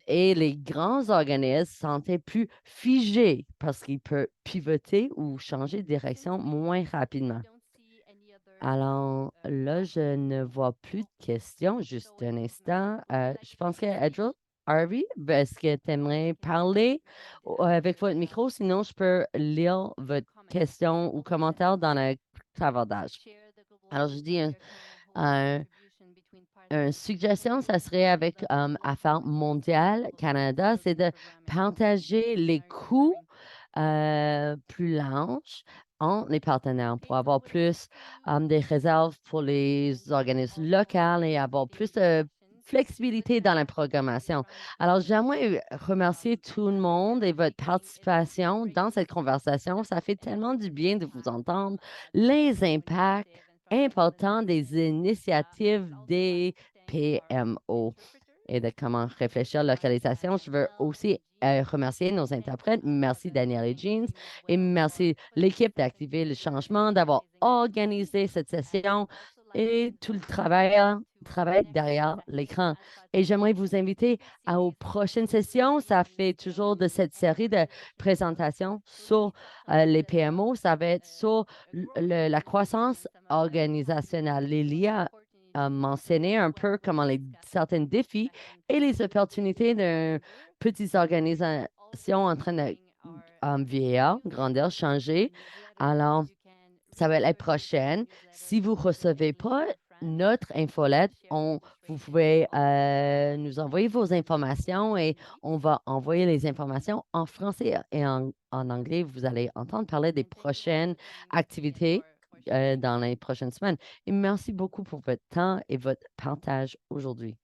et les grands organismes se sentaient plus figés parce qu'ils peuvent pivoter ou changer de direction moins rapidement. Alors là, je ne vois plus de questions. Juste un instant. Je pense que Edward Harvey, est-ce que tu aimerais parler avec votre micro? Sinon, je peux lire votre question ou commentaire dans le clavardage. Alors, je dis Une suggestion, ça serait avec Affaires mondiales Canada, c'est de partager les coûts plus larges entre les partenaires pour avoir plus des réserves pour les organismes locaux et avoir plus de flexibilité dans la programmation. Alors, j'aimerais remercier tout le monde et votre participation dans cette conversation. Ça fait tellement du bien de vous entendre. Les impacts importants des initiatives des PMO et de comment réfléchir à la localisation. Je veux aussi remercier nos interprètes. Merci Daniel et Jeans et merci l'équipe d'Activer le changement d'avoir organisé cette session et tout le travail derrière l'écran. Et j'aimerais vous inviter aux prochaines sessions. Ça fait toujours de cette série de présentations sur les PMO. Ça va être sur la croissance organisationnelle. Lilia a mentionné un peu comment certains défis et les opportunités d'une petite organisation en train de vieillir, grandir, changer. Alors, ça va être la prochaine. Si vous ne recevez pas notre infolette, vous pouvez nous envoyer vos informations et on va envoyer les informations en français et en anglais. Vous allez entendre parler des prochaines activités dans les prochaines semaines. Et merci beaucoup pour votre temps et votre partage aujourd'hui.